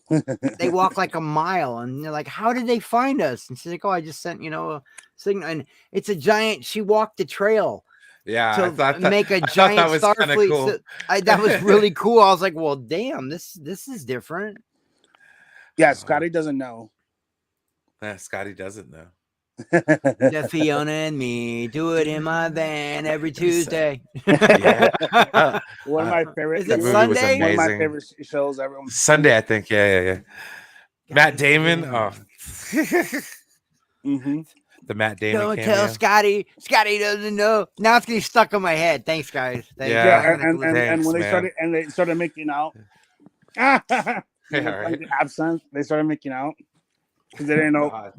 They walk like a mile, and they're like, "How did they find us?" And she's like, "Oh, I just sent a signal." And it's a giant. She walked the trail. Yeah, to make a giant Starfleet. Cool. That was really cool. I was like, "Well, damn, this is different." Yeah, Scotty doesn't know. Yeah, Scotty doesn't know. The Fiona and me do it in my van every Tuesday. Yeah. One of my favorite. Is it Sunday? One of my favorite shows ever. Sunday, I think. Yeah. Matt Damon. Oh. Mm-hmm. The Matt Damon. Don't cameo. tell Scotty. Scotty doesn't know. Now it's getting stuck in my head. Thanks, guys. Thanks. And when they started making out. Right. Absent. They started making out because they didn't know. God.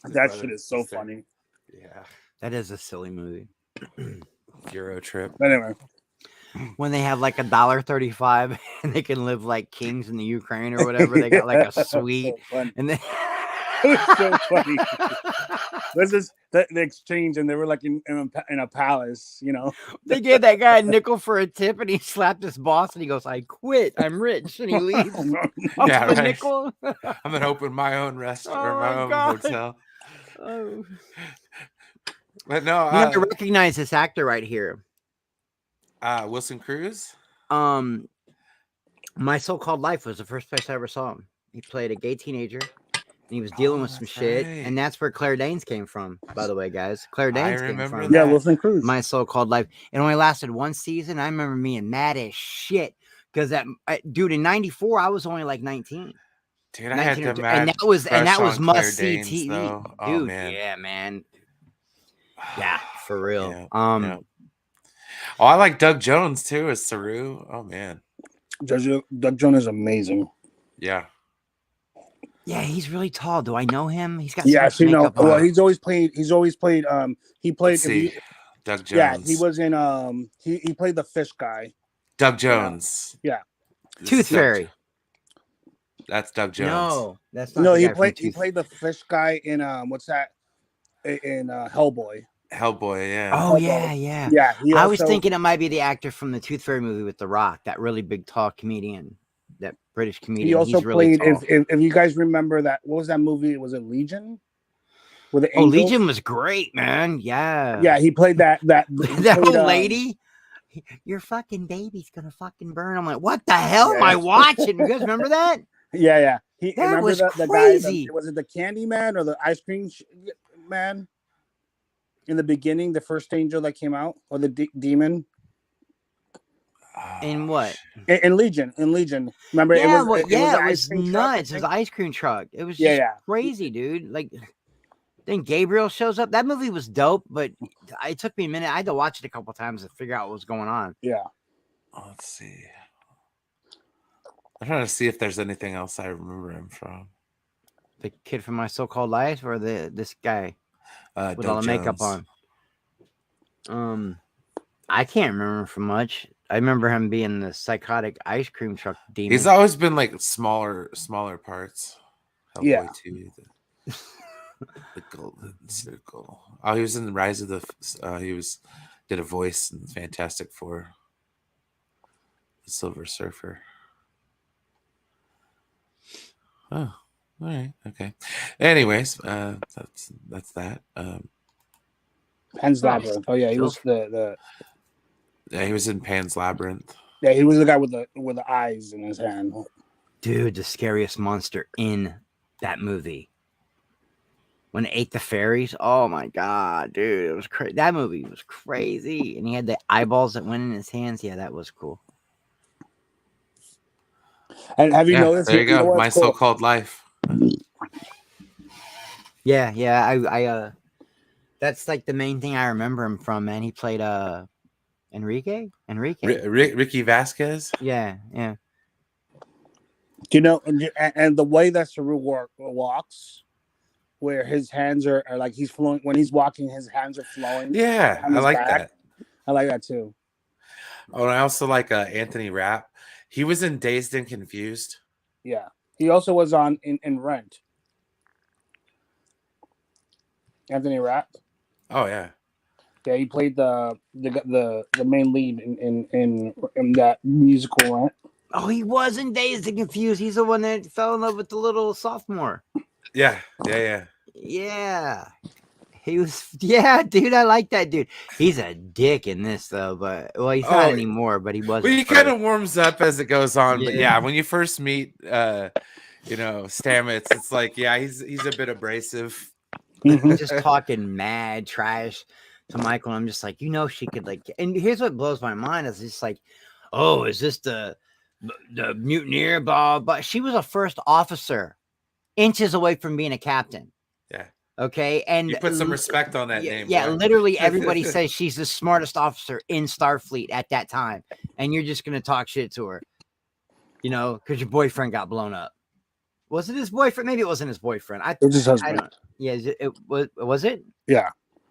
That shit is so funny. Yeah. That is a silly movie. Euro trip. But anyway, when they have like $1.35 and they can live like kings in the Ukraine or whatever, they got like a suite, so and then it was so funny. This is the exchange, and they were like in a palace, They gave that guy a nickel for a tip, and he slapped his boss, and he goes, "I quit. I'm rich," and he leaves. Yeah, the right. nickel. I'm gonna open my own restaurant or my own God. hotel. Oh. But no, I recognize this actor right here. Wilson Cruz. My So-Called Life was the first place I ever saw him. He played a gay teenager. And he was dealing with some shit, and that's where Claire Danes came from, by the way, guys. Claire Danes came from. that. Yeah, Wilson Cruz. My So-Called Life. It only lasted one season. I remember being mad as shit because dude, in '94, I was only like 19. Dude, I had the and that was must see Danes, TV, though. dude. Oh, man. Yeah, man. Yeah, for real. Yeah. Oh, I like Doug Jones too as Saru. Oh man, Doug Jones is amazing. Yeah. Yeah, he's really tall. Do I know him? He's got so Yeah, much so you know, makeup well, on. he's always played. He played. Let's see. Doug Yeah, Jones. he was in. He played the fish guy. Doug Jones. Yeah. This Tooth is Doug- Fairy. That's Doug Jones. No, that's not No, the he guy from played. He Tooth. played the fish guy in what's that? In Hellboy. Hellboy, yeah. Oh Hellboy. yeah, yeah. Yeah, he I also. was thinking it might be the actor from the Tooth Fairy movie with The Rock, that really big, tall comedian, that British comedian. He also He's really played. tall. If you guys remember that, what was that movie? Was it Legion? With the Oh, angels? Legion was great, man. Yeah. Yeah, he played that. He That played, old lady. Your fucking baby's gonna fucking burn. I'm like, what the hell am I watching? You guys remember that? Yeah. That Remember was the guy? crazy. Was it the Candy Man or the ice cream man? In the beginning, the first angel that came out, or the demon. In what? In Legion. Remember? Yeah, it was it the ice was cream truck, I nuts. It was think? an ice cream truck. It was Yeah, just crazy, dude. Like, then Gabriel shows up. That movie was dope, but it took me a minute. I had to watch it a couple times to figure out what was going on. Yeah. Let's see. I'm trying to see if there's anything else I remember him from. The kid from My So-Called Life, or this guy with Doug all the makeup Jones. on. I can't remember from much. I remember him being the psychotic ice cream truck demon. He's always been like smaller parts. Hellboy Yeah. 2. The Golden Circle. Oh, he was in the Rise of the. Did a voice in Fantastic Four. The Silver Surfer. Oh, all right, okay. Anyways, that's that. Pan's Labyrinth. Oh yeah, he was the. Yeah, he was in Pan's Labyrinth. Yeah, he was the guy with the eyes in his hand. Dude, the scariest monster in that movie. When it ate the fairies, oh my god, dude, it was crazy. That movie was crazy, and he had the eyeballs that went in his hands. Yeah, that was cool. And have you noticed? There you go. My So-Called Life. Yeah, I that's like the main thing I remember him from, man. He played Enrique. Ricky Vasquez. Yeah. Do you know? And the way that Saru walks, where his hands are like he's flowing when he's walking, his hands are flowing. Yeah, I like that. I like that too. Oh, and I also like Anthony Rapp. He was in Dazed and Confused. Yeah, he also was in Rent. Anthony Rapp. Oh yeah. Yeah, he played the main lead in that musical Rent. Oh, he wasn't Dazed and Confused. He's the one that fell in love with the little sophomore. Yeah. Yeah. He was, yeah, dude. I like that dude. He's a dick in this though, but he's not anymore. But he was. Well, he kind of warms up as it goes on. Yeah. But yeah, when you first meet, Stamets, it's like, yeah, he's a bit abrasive. Just talking mad trash to Michael. And I'm just like, she could like. And here's what blows my mind is just like, oh, is this the mutineer? Blah, but she was a first officer, inches away from being a captain. Yeah. Okay, and you put some respect on that name. Yeah, boy. literally everybody says she's the smartest officer in Starfleet at that time, and you're just gonna talk shit to her, because your boyfriend got blown up. Was it his boyfriend? Maybe it wasn't his boyfriend. It was his husband. Yeah, it was it? Yeah,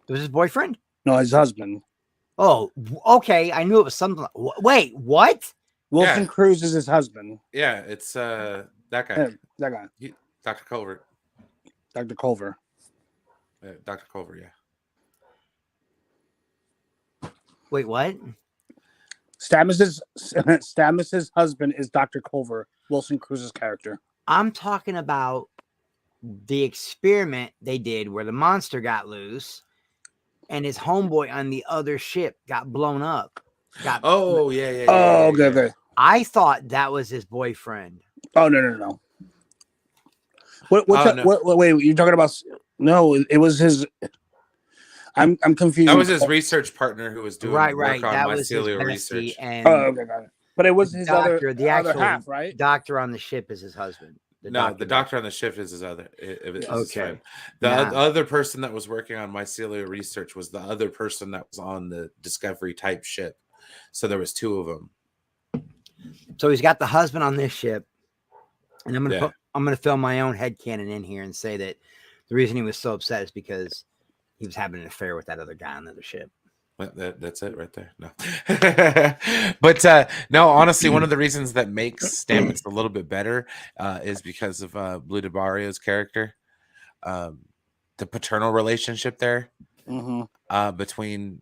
it was his boyfriend. No, his husband. Oh, okay. I knew it was something. Wait, what? Wilson Cruz is his husband. Yeah, it's that guy. Yeah, that guy. Dr. Culver. Dr. Culver. Dr. Culver, yeah. Wait, what? Stamets' husband is Dr. Culver, Wilson Cruz's character. I'm talking about the experiment they did where the monster got loose and his homeboy on the other ship got blown up. Yeah. Okay. I thought that was his boyfriend. Oh, no. Wait, you're talking about... No, it was his... I'm confused. That was his research partner who was doing work on that was mycelial his research. And okay, got it. But it was his doctor, the other half, right? Doctor on the ship is his husband. The doctor on the ship is his other. Okay. The other person that was working on mycelial research was the other person that was on the Discovery type ship. So there was two of them. So he's got the husband on this ship, and I'm I'm gonna fill my own headcanon in here and say that the reason he was so upset is because he was having an affair with that other guy on the other ship. That's it right there. No, but no, honestly, one of the reasons that makes Stamets a little bit better is because of Blue DeBarrio's character, the paternal relationship there between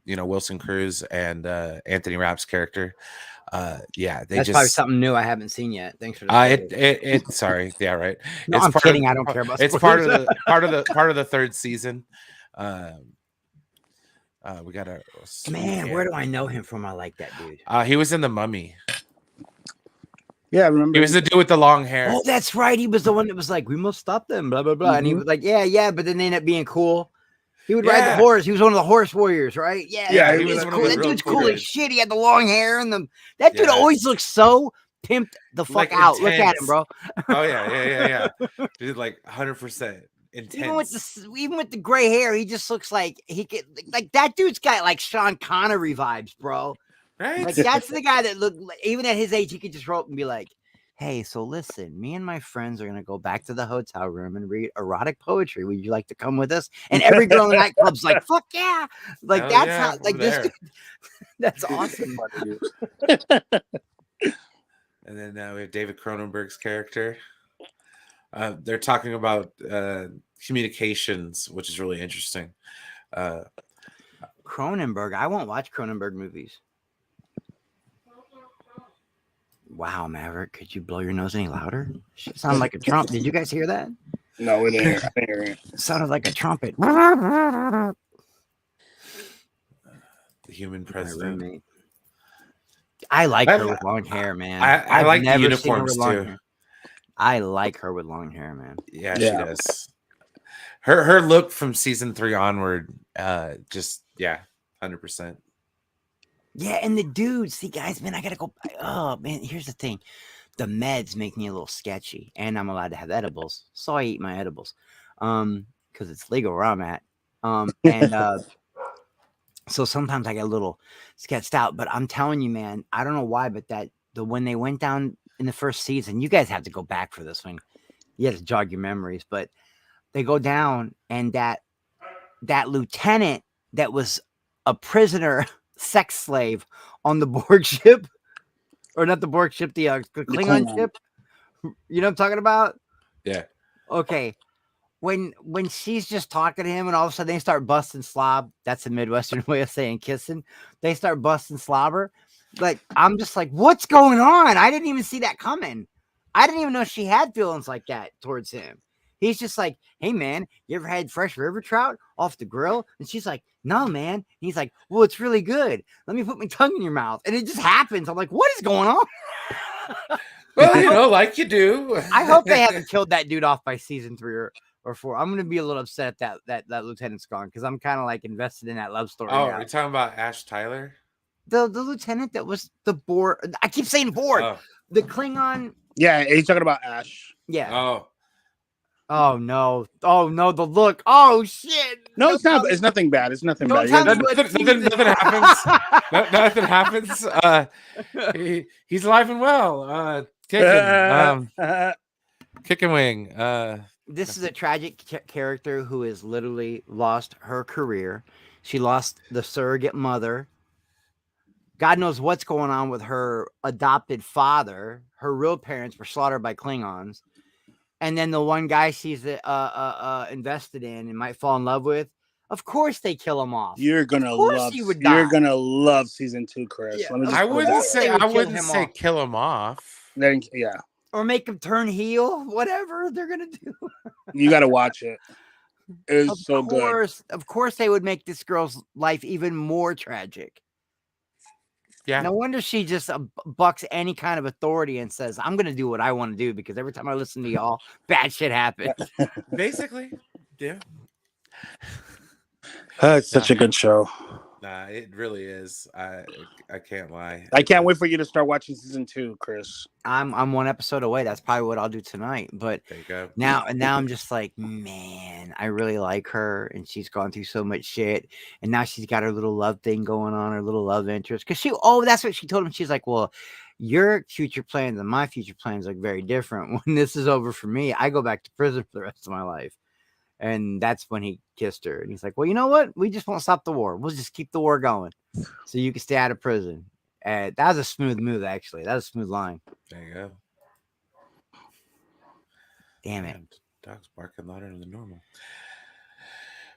Wilson Cruz and Anthony Rapp's character. Yeah, That's probably something new I haven't seen yet. Thanks for the it sorry, yeah, right. No, I'm kidding. I don't care about it's spoilers. part of the third season. We got a man. Where do I know him from? I like that dude. He was in The Mummy. Yeah, I remember. He was the dude with the long hair. Oh, that's right. He was the one that was like, "We must stop them," blah blah blah, and he was like, "Yeah," but then they ended up being cool. He would ride the horse. He was one of the horse warriors, right? Yeah, he was cool. That dude's cool as shit. He had the long hair and that dude always looks so pimped the fuck out. Intense. Look at him, bro. Oh yeah. Dude, like 100% intense. Even with the gray hair, he just looks like he could like that dude's got like Sean Connery vibes, bro. Right? Like that's the guy that looked like, even at his age, he could just roll up and be like, "Hey, so listen, me and my friends are gonna go back to the hotel room and read erotic poetry. Would you like to come with us?" And every girl in the nightclub's like, "Fuck yeah!" Like that's how like this. Dude, that's awesome. And then we have David Cronenberg's character. They're talking about communications, which is really interesting. Cronenberg. I won't watch Cronenberg movies. Wow, Maverick, could you blow your nose any louder? She sounded like a Trump. Did you guys hear that? No, we didn't hear it. It sounded like a trumpet. The human president. I like her with long hair, man. I like the uniforms too. Hair. I like her with long hair, man. Yeah, she does. Her look from season 3 onward, just 100%. Yeah, and the dude, see, guys, man, I gotta go. Oh man, here's the thing: the meds make me a little sketchy, and I'm allowed to have edibles, so I eat my edibles, because it's legal where I'm at, and so sometimes I get a little sketched out. But I'm telling you, man, I don't know why, but when they went down in the first season, you guys have to go back for this one. You have to jog your memories, but they go down, and that lieutenant that was a prisoner. Sex slave on the Borg ship, or not the Borg ship, the Klingon ship. You know what I'm talking about? Yeah. Okay. When she's just talking to him, and all of a sudden they start busting slob. That's a Midwestern way of saying kissing. They start busting slobber. Like I'm just like, what's going on? I didn't even see that coming. I didn't even know she had feelings like that towards him. He's just like, "Hey man, you ever had fresh river trout off the grill?" And she's like, "No, man." And he's like, "Well, it's really good. Let me put my tongue in your mouth." And it just happens. I'm like, what is going on? Well, like you do. I hope they haven't killed that dude off by season 3 or 4. I'm gonna be a little upset that lieutenant's gone, because I'm kind of like invested in that love story. Oh, you're talking about Ash Tyler? The lieutenant that was the Borg. I keep saying Borg. Oh. The Klingon. Yeah, he's talking about Ash. Yeah. Oh no! Oh no! The look! Oh shit! No, it's not. It's nothing bad. It's nothing bad. Nothing happens. Nothing happens. He's alive and well. Kicking wing. This is a tragic character who has literally lost her career. She lost the surrogate mother. God knows what's going on with her adopted father. Her real parents were slaughtered by Klingons. And then the one guy she's invested in and might fall in love with, of course they kill him off. You're gonna love season 2, Chris. Yeah. I wouldn't say kill him off. Then, yeah. Or make him turn heel, whatever they're gonna do. You gotta watch it. It is so good. Of course they would make this girl's life even more tragic. Yeah. No wonder she just bucks any kind of authority and says, "I'm going to do what I want to do," because every time I listen to y'all, bad shit happens. Basically. Yeah. It's such a good show. Nah, it really is. I can't lie. I can't wait for you to start watching season 2, Chris. I'm one episode away. That's probably what I'll do tonight. But there you go. Now I'm just like, man, I really like her, and she's gone through so much shit, and now she's got her little love thing going on, her little love interest. Because that's what she told him. She's like, "Well, Your future plans and my future plans are very different. When this is over for me, I go back to prison for the rest of my life. And that's when he kissed her. And he's like, well, you know what? We just won't stop the war. We'll just keep the war going so you can stay out of prison. That was a smooth move, actually. That was a smooth line. There you go. Damn it. Man, dog's barking louder than normal.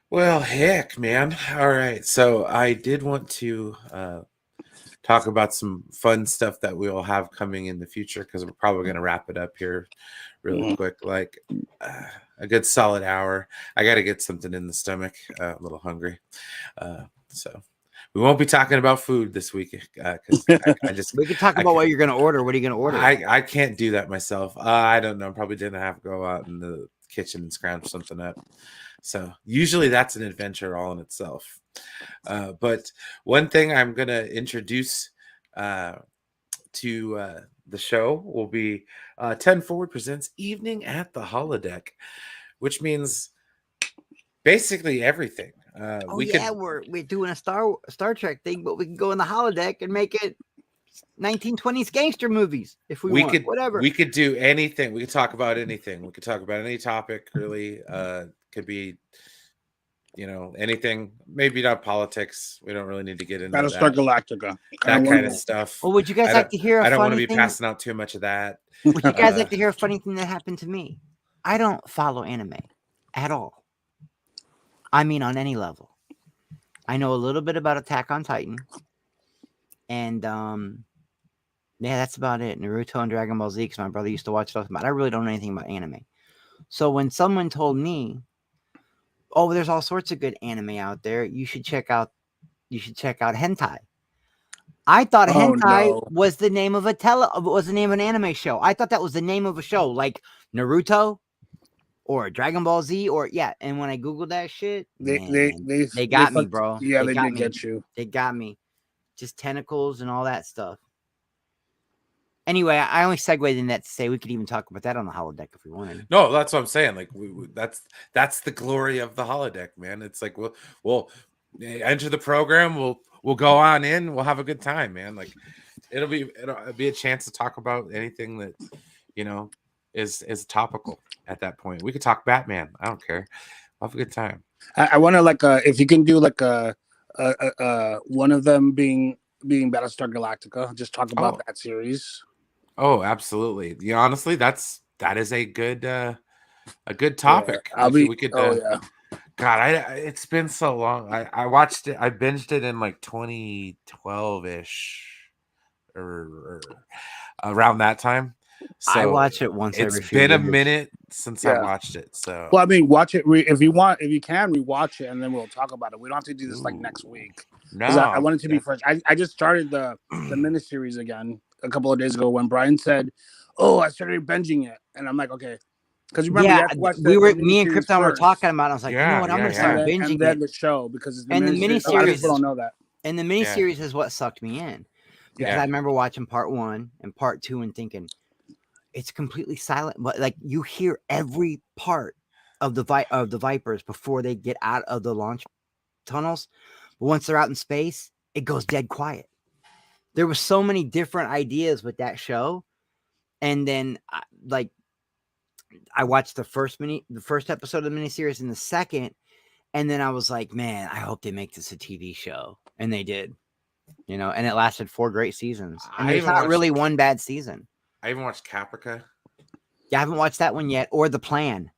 Well, heck, man. All right. So I did want to talk about some fun stuff that we will have coming in the future, because we're probably going to wrap it up here really quick. Like a good solid hour. I got to get something in the stomach. A little hungry. So we won't be talking about food this week, because I just we could talk about what you're going to order. What are you going to order? I can't do that myself. I don't know. Probably didn't have to go out in the kitchen and scrounge something up. So usually that's an adventure all in itself. But one thing I'm going to introduce to the show will be 10 Forward presents Evening at the Holodeck, which means basically everything. We're doing a Star Trek thing, but we can go in the holodeck and make it 1920s gangster movies if we want. Whatever. We could do anything. We could talk about anything. We could talk about any topic, really. Could be, anything. Maybe not politics. We don't really need to get into Battlestar Galactica. That kind of stuff. Well, would you guys like to hear? I don't want to be passing out too much of that. Would you guys like to hear a funny thing that happened to me? I don't follow anime at all. I mean, on any level. I know a little bit about Attack on Titan. And, that's about it. Naruto and Dragon Ball Z, because my brother used to watch stuff about it. I really don't know anything about anime. So when someone told me, oh, there's all sorts of good anime out there, you should check out hentai. I thought hentai was the name of an anime show. I thought that was the name of a show, like Naruto or Dragon Ball Z, and when I googled that shit, they got me, bro. Yeah, they did get you. They got me. Just tentacles and all that stuff. Anyway, I only segued in that to say we could even talk about that on the holodeck if we wanted. No, that's what I'm saying. Like that's the glory of the holodeck, man. It's like we'll enter the program. We'll go on in. We'll have a good time, man. Like it'll be a chance to talk about anything that is topical at that point. We could talk Batman. I don't care. We'll have a good time. I want to if you can do one of them being Battlestar Galactica. Just talk about that series. Oh, absolutely. Honestly, that is a good topic. Yeah, we could. God, it's been so long. I watched it. I binged it in like 2012-ish or around that time. So I watch it once every few years. It's been a minute since I watched it. So well, I mean, watch it if you can rewatch it, and then we'll talk about it. We don't have to do this like next week. No, I want it to be fresh. I just started the miniseries again a couple of days ago when Brian said, "Oh, I started binging it," and I'm like, "Okay." Because remember, me and Krypton were talking about it. I was like, you know what? I'm going to start binging and then the show because the miniseries people don't know that. And the miniseries is what sucked me in because I remember watching part 1 and part 2 and thinking it's completely silent, but like you hear every part of the Vipers before they get out of the launch tunnels. But once they're out in space, it goes dead quiet. There were so many different ideas with that show, and then I watched the first episode of the miniseries and the second, and then I was like, man, I hope they make this a TV show. And they did, and it lasted 4 great seasons. And there's not really one bad season. I even watched Caprica. Yeah, I haven't watched that one yet, or The Plan.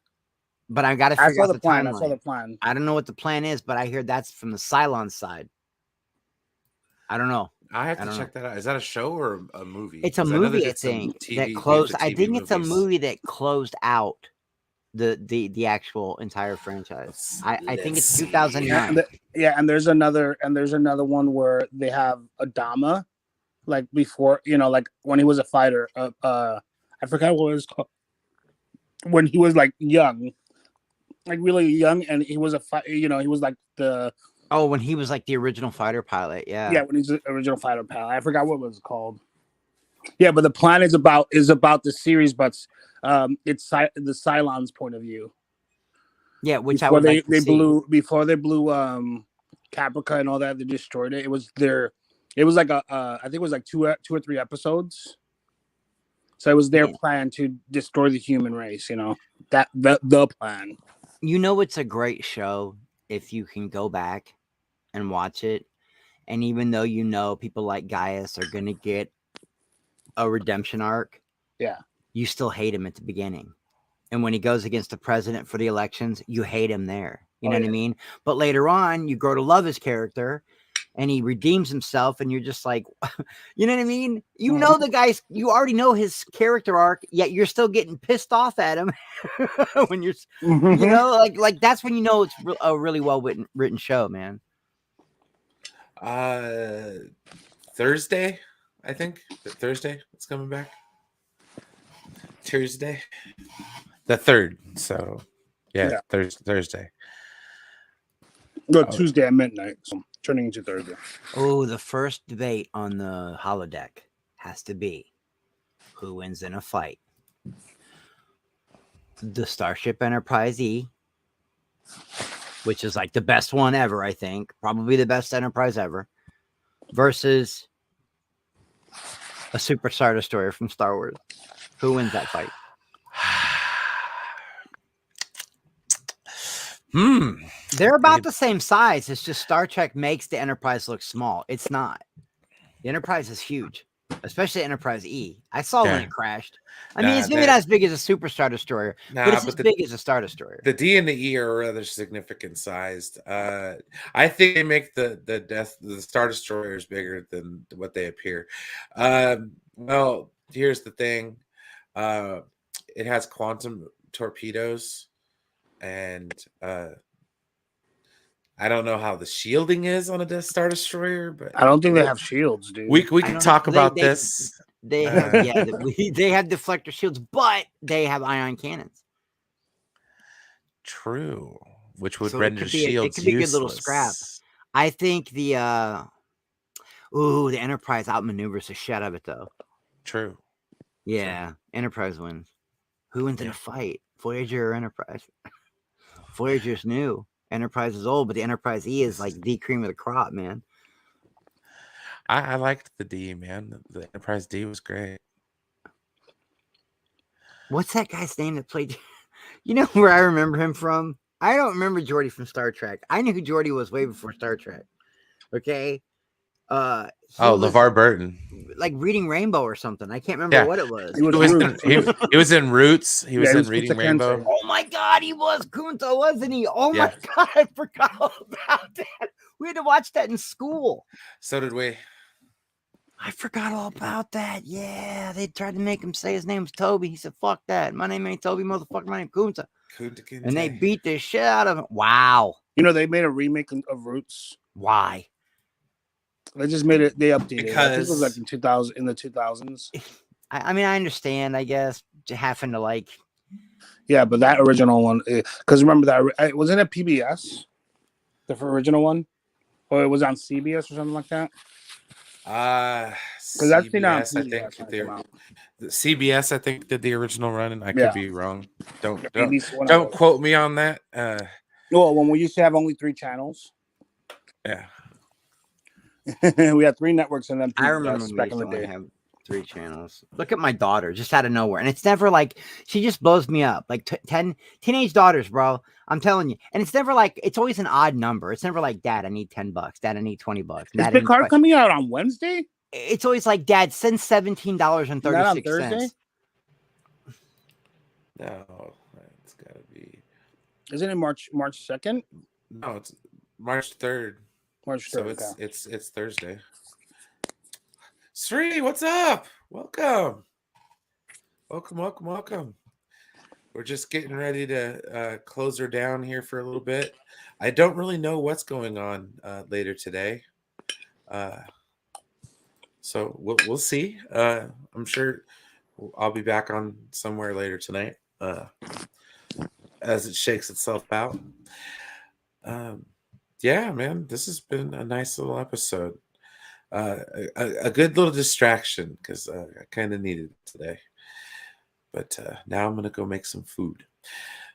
But I got to figure out the timeline. I saw the plan. I don't know what the plan is, but I hear that's from the Cylon side. I don't know. I have to check that out. Is that a show or a movie? It's a movie, I think, that closed. I think it's a movie that closed out the actual entire franchise. I think it's 2009. And there's another one where they have Adama, like before, like when he was a fighter. I forgot what it was called. When he was like young, like really young, and he was he was like the. Oh, when he was like the original fighter pilot, yeah. Yeah, when he's the original fighter pilot. I forgot what it was called. Yeah, but the plan is about the series, but it's the Cylon's point of view. Yeah, which before I would they blew Caprica and all that, they destroyed it. It was their It was like I think it was like two or three episodes. So it was their Yeah. plan to destroy the human race. You know that the plan. You know, it's a great show if you can go back and watch it. And even though you know people like Gaius are going to get a redemption arc, Yeah. you still hate him at the beginning. And when he goes against the president for the elections, you hate him there. You know what I mean? But later on, you grow to love his character and he redeems himself, and you're just like, you know what I mean? You know the guy's, you already know his character arc, yet you're still getting pissed off at him when you're, you know, like that's when you know it's a really well written show, man. Thursday, I think. Thursday, it's coming back. Tuesday, the 3rd. So, yeah. Thursday. No, Tuesday at midnight. So turning into Thursday. Oh, the first debate on the holodeck has to be who wins in a fight. The Starship Enterprise E, which is like the best one ever, I think. Probably the best Enterprise ever. Versus a Superstar Destroyer from Star Wars. Who wins that fight? They're about the same size. It's just Star Trek makes the Enterprise look small. It's not. The Enterprise is huge, especially Enterprise E. I saw when it crashed. I mean, it's maybe not as big as a Superstar Destroyer, but it's as big as a Star Destroyer. The D and the E are rather significant sized. I think they make the Star Destroyers bigger than what they appear. Well, here's the thing. It has quantum torpedoes, and I don't know how the shielding is on a Star Destroyer, but I don't think they have shields, dude. We can talk about this. They have they have deflector shields, but they have ion cannons. True, which would render shields it could be a good little scrap. I think the Enterprise outmaneuvers the shit out of it though. True. Yeah, Enterprise wins. Who wins in a fight? Voyager or Enterprise? Voyager's new. Enterprise is old, but the Enterprise E is like the cream of the crop, man. I liked the D, man. The Enterprise D was great. What's that guy's name that played? You know where I remember him from? I don't remember Geordi from Star Trek. I knew who Geordi was way before Star Trek. Okay. LeVar Burton. Like Reading Rainbow or something. I can't remember what it was. He was in Roots. He was in Reading Rainbow. Oh my God, he was Kunta, wasn't he? Oh my God, I forgot all about that. We had to watch that in school. So did we. I forgot all about that. Yeah, they tried to make him say his name's Toby. He said, "Fuck that. My name ain't Toby, motherfucker. My name's Kunta." And they beat the shit out of him. Wow. You know, they made a remake of Roots. Why? They just made it. They updated it. I think it was like in the 2000s. I mean, I understand. I guess having to like. Yeah, but that original one, because remember that wasn't it PBS, the original one, or it was on CBS or something like that. Because I've seen I think the CBS I think did the original run, and I could be wrong. Don't quote me on that. Well, when we used to have only 3 channels. Yeah. We had 3 networks and then I remember back in the day. Have 3 channels. Look at my daughter, just out of nowhere, and it's never like she just blows me up. Like 10 teenage daughters, bro. I'm telling you, and it's never like it's always an odd number. It's never like, Dad, I need $10. Dad, I need $20. Is the card coming out on Wednesday? It's always like, Dad, send $17.36. No, it's gotta be. Isn't it March 2nd? No, it's March 3rd. March 3rd. So it's Thursday. Sri, what's up? Welcome. We're just getting ready to close her down here for a little bit. I don't really know what's going on later today. So we'll see. I'm sure I'll be back on somewhere later tonight as it shakes itself out. Yeah, man, this has been a nice little episode. A good little distraction because I kind of needed it today. But now I'm going to go make some food.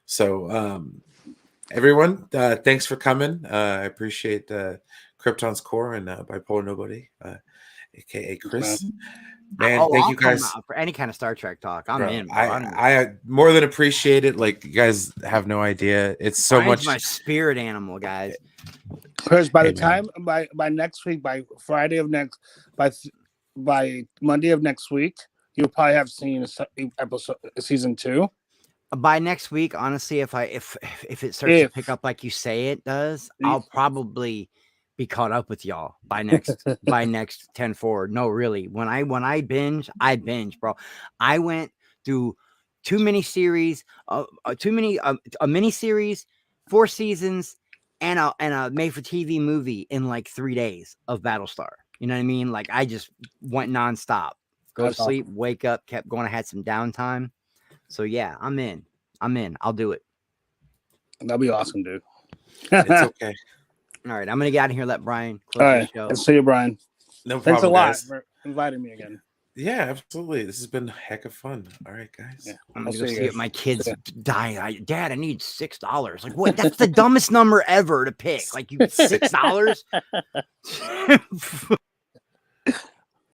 So everyone, thanks for coming. I appreciate Krypton's Core and Bipolar Nobody aka Chris. Man, Oh, thank I'll you come guys. out for any kind of Star Trek talk. I'm Bro, in. Bro. I more than appreciate it. Like, you guys have no idea. It's so Brian's much. my spirit animal, guys. Chris, by Hey, the man. time by next week, by Friday of next, by Monday of next week, you'll probably have seen episode season 2. By next week, honestly, if it starts to pick up like you say it does, I'll probably be caught up with y'all by next 10 forward. No, really. When I binge, bro. I went through a mini series, 4 seasons, and a made for TV movie in like 3 days of Battlestar. You know what I mean? Like, I just went nonstop. Go to sleep, wake up, kept going. I had some downtime. So yeah, I'm in. I'll do it. That'll be awesome, dude. It's okay. All right, I'm gonna get out of here. Let Brian All close right, the show. let's see you, Brian. No Thanks a problem, lot guys. for inviting me again. Yeah, absolutely. This has been a heck of fun. All right, guys. Yeah. I'm I'll gonna go see you see guys. if my kids die. Dad, I need $6. Like, what? That's the dumbest number ever to pick. Like, you $6.